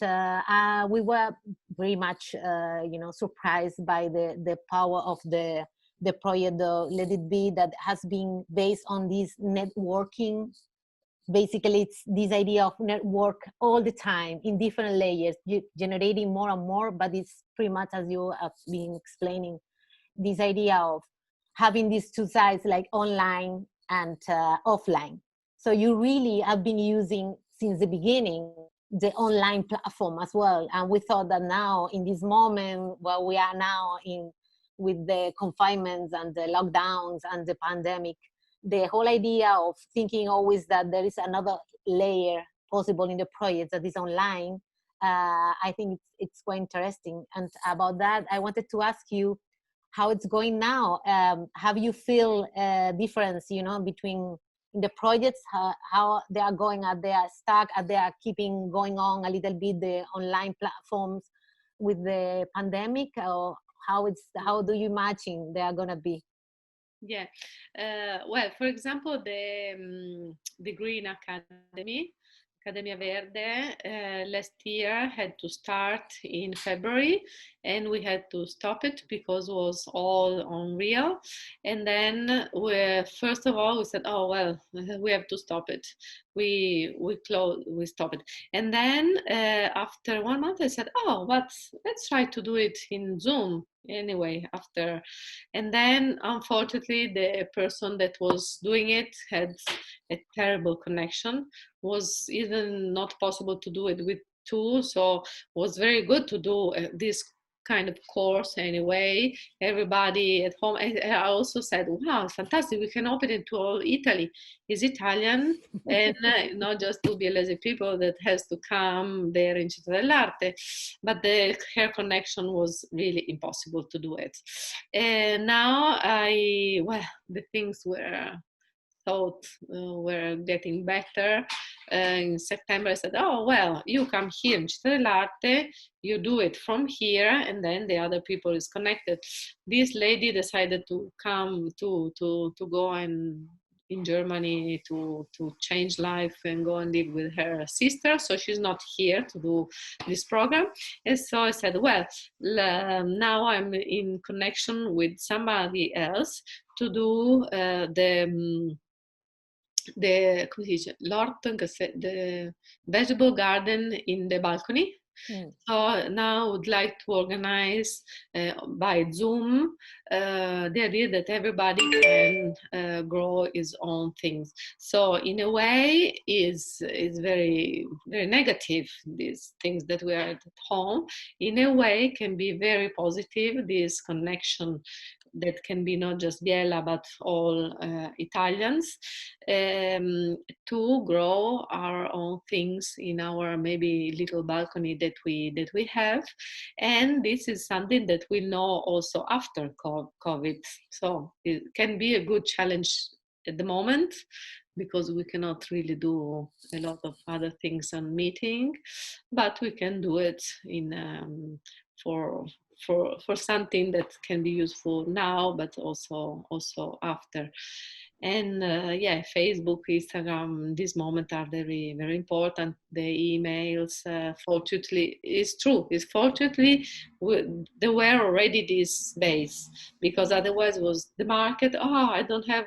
we were very much surprised by the power of the project, Let It Be, that has been based on this networking. Basically, it's this idea of network all the time in different layers, generating more and more, but it's pretty much, as you have been explaining, this idea of having these two sides, like online and offline. So you really have been using, since the beginning, the online platform as well. And we thought that now, in this moment where we are now with the confinements and the lockdowns and the pandemic, the whole idea of thinking always that there is another layer possible in the project that is online, I think it's quite interesting. And about that, I wanted to ask you, how it's going now. Have you feel a difference, you know, between the projects, how they are going? Are they stuck? Are they keeping going on a little bit the online platforms with the pandemic, or how do you imagine they are gonna be? Yeah. Well, for example, the Green Academy, Accademia Verde, last year had to start in February, and we had to stop it because it was all unreal. And then first of all we said, oh well, we have to stop it. We stop it. And then after 1 month I said, oh, but let's try to do it in Zoom anyway after. And then unfortunately the person that was doing it had a terrible connection, was even not possible to do it with two, so was very good to do this kind of course anyway, everybody at home. I also said, wow, fantastic, we can open it to all Italy. Is Italian, and not just to be lazy people that has to come there in Città dell'Arte, but the hair connection was really impossible to do it. And now the things were thought were getting better. In September I said, oh well, you come here in Città dell'Arte, you do it from here, and then the other people is connected. This lady decided to come to go and in Germany to change life and go and live with her sister, so she's not here to do this program. And so I said, well, now I'm in connection with somebody else to do come si dice, the vegetable garden in the balcony. So now I would like to organize by Zoom the idea that everybody can grow his own things. So in a way is very, very negative, these things that we are at home. In a way can be very positive, this connection that can be not just Biella but all Italians, to grow our own things in our maybe little balcony that we have. And this is something that we know also after COVID. So it can be a good challenge at the moment, because we cannot really do a lot of other things on meeting, but we can do it in for something that can be useful now, but also after. And yeah, Facebook, Instagram, this moment are very, very important. The emails, fortunately, it's true. It's fortunately there were already this base, because otherwise it was the market. Oh, I don't have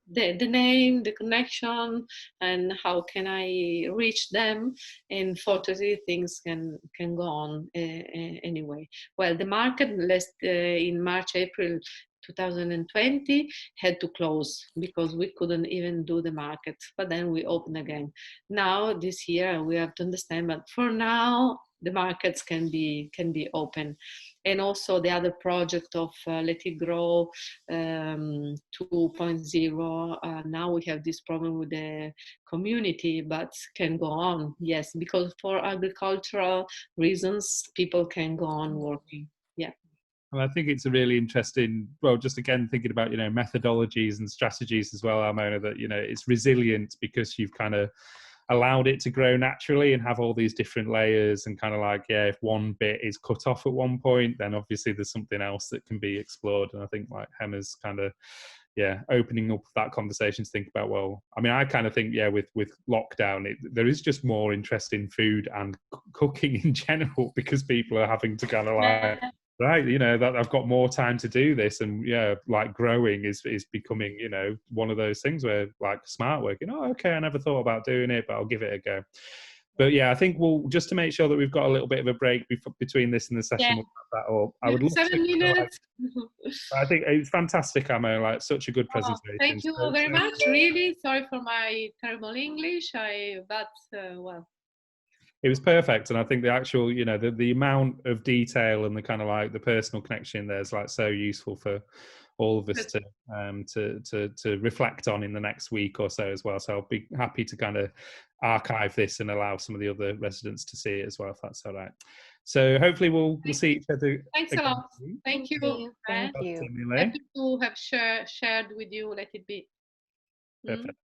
the name, the connection, and how can I reach them? And fortunately, things can go on anyway. Well, the market in March, April 2020 had to close because we couldn't even do the market, but then we opened again. Now this year we have to understand, but for now the markets can be open. And also the other project of Let It Grow 2.0, now we have this problem with the community, but can go on, yes, because for agricultural reasons people can go on working. Yeah. And I think it's a really interesting, well, just again, thinking about, you know, methodologies and strategies as well, Armona, that, you know, it's resilient because you've kind of allowed it to grow naturally and have all these different layers, and kind of like, yeah, if one bit is cut off at one point, then obviously there's something else that can be explored. And I think like Hemma's kind of, yeah, opening up that conversation to think about, well, I mean, I kind of think, yeah, with lockdown, there is just more interest in food and cooking in general, because people are having to kind of like, right, you know, that I've got more time to do this. And yeah, like growing is becoming, you know, one of those things where like smart working, oh, okay, I never thought about doing it, but I'll give it a go. But yeah, I think we'll, just to make sure that we've got a little bit of a break between this and the session, we'll wrap that up. I would love 7 minutes. I think it's fantastic, Amo, like such a good presentation. Thank you very much. Really sorry for my terrible English, but well. It was perfect. And I think the actual, you know, the amount of detail and the kind of like the personal connection there is like so useful for all of us to reflect on in the next week or so as well. So I'll be happy to kind of archive this and allow some of the other residents to see it as well, if that's all right. So hopefully we'll see each other. Thanks a again lot. soon. Thank you. Thank you. Emily. Happy to have shared with you. Let it be. Perfect.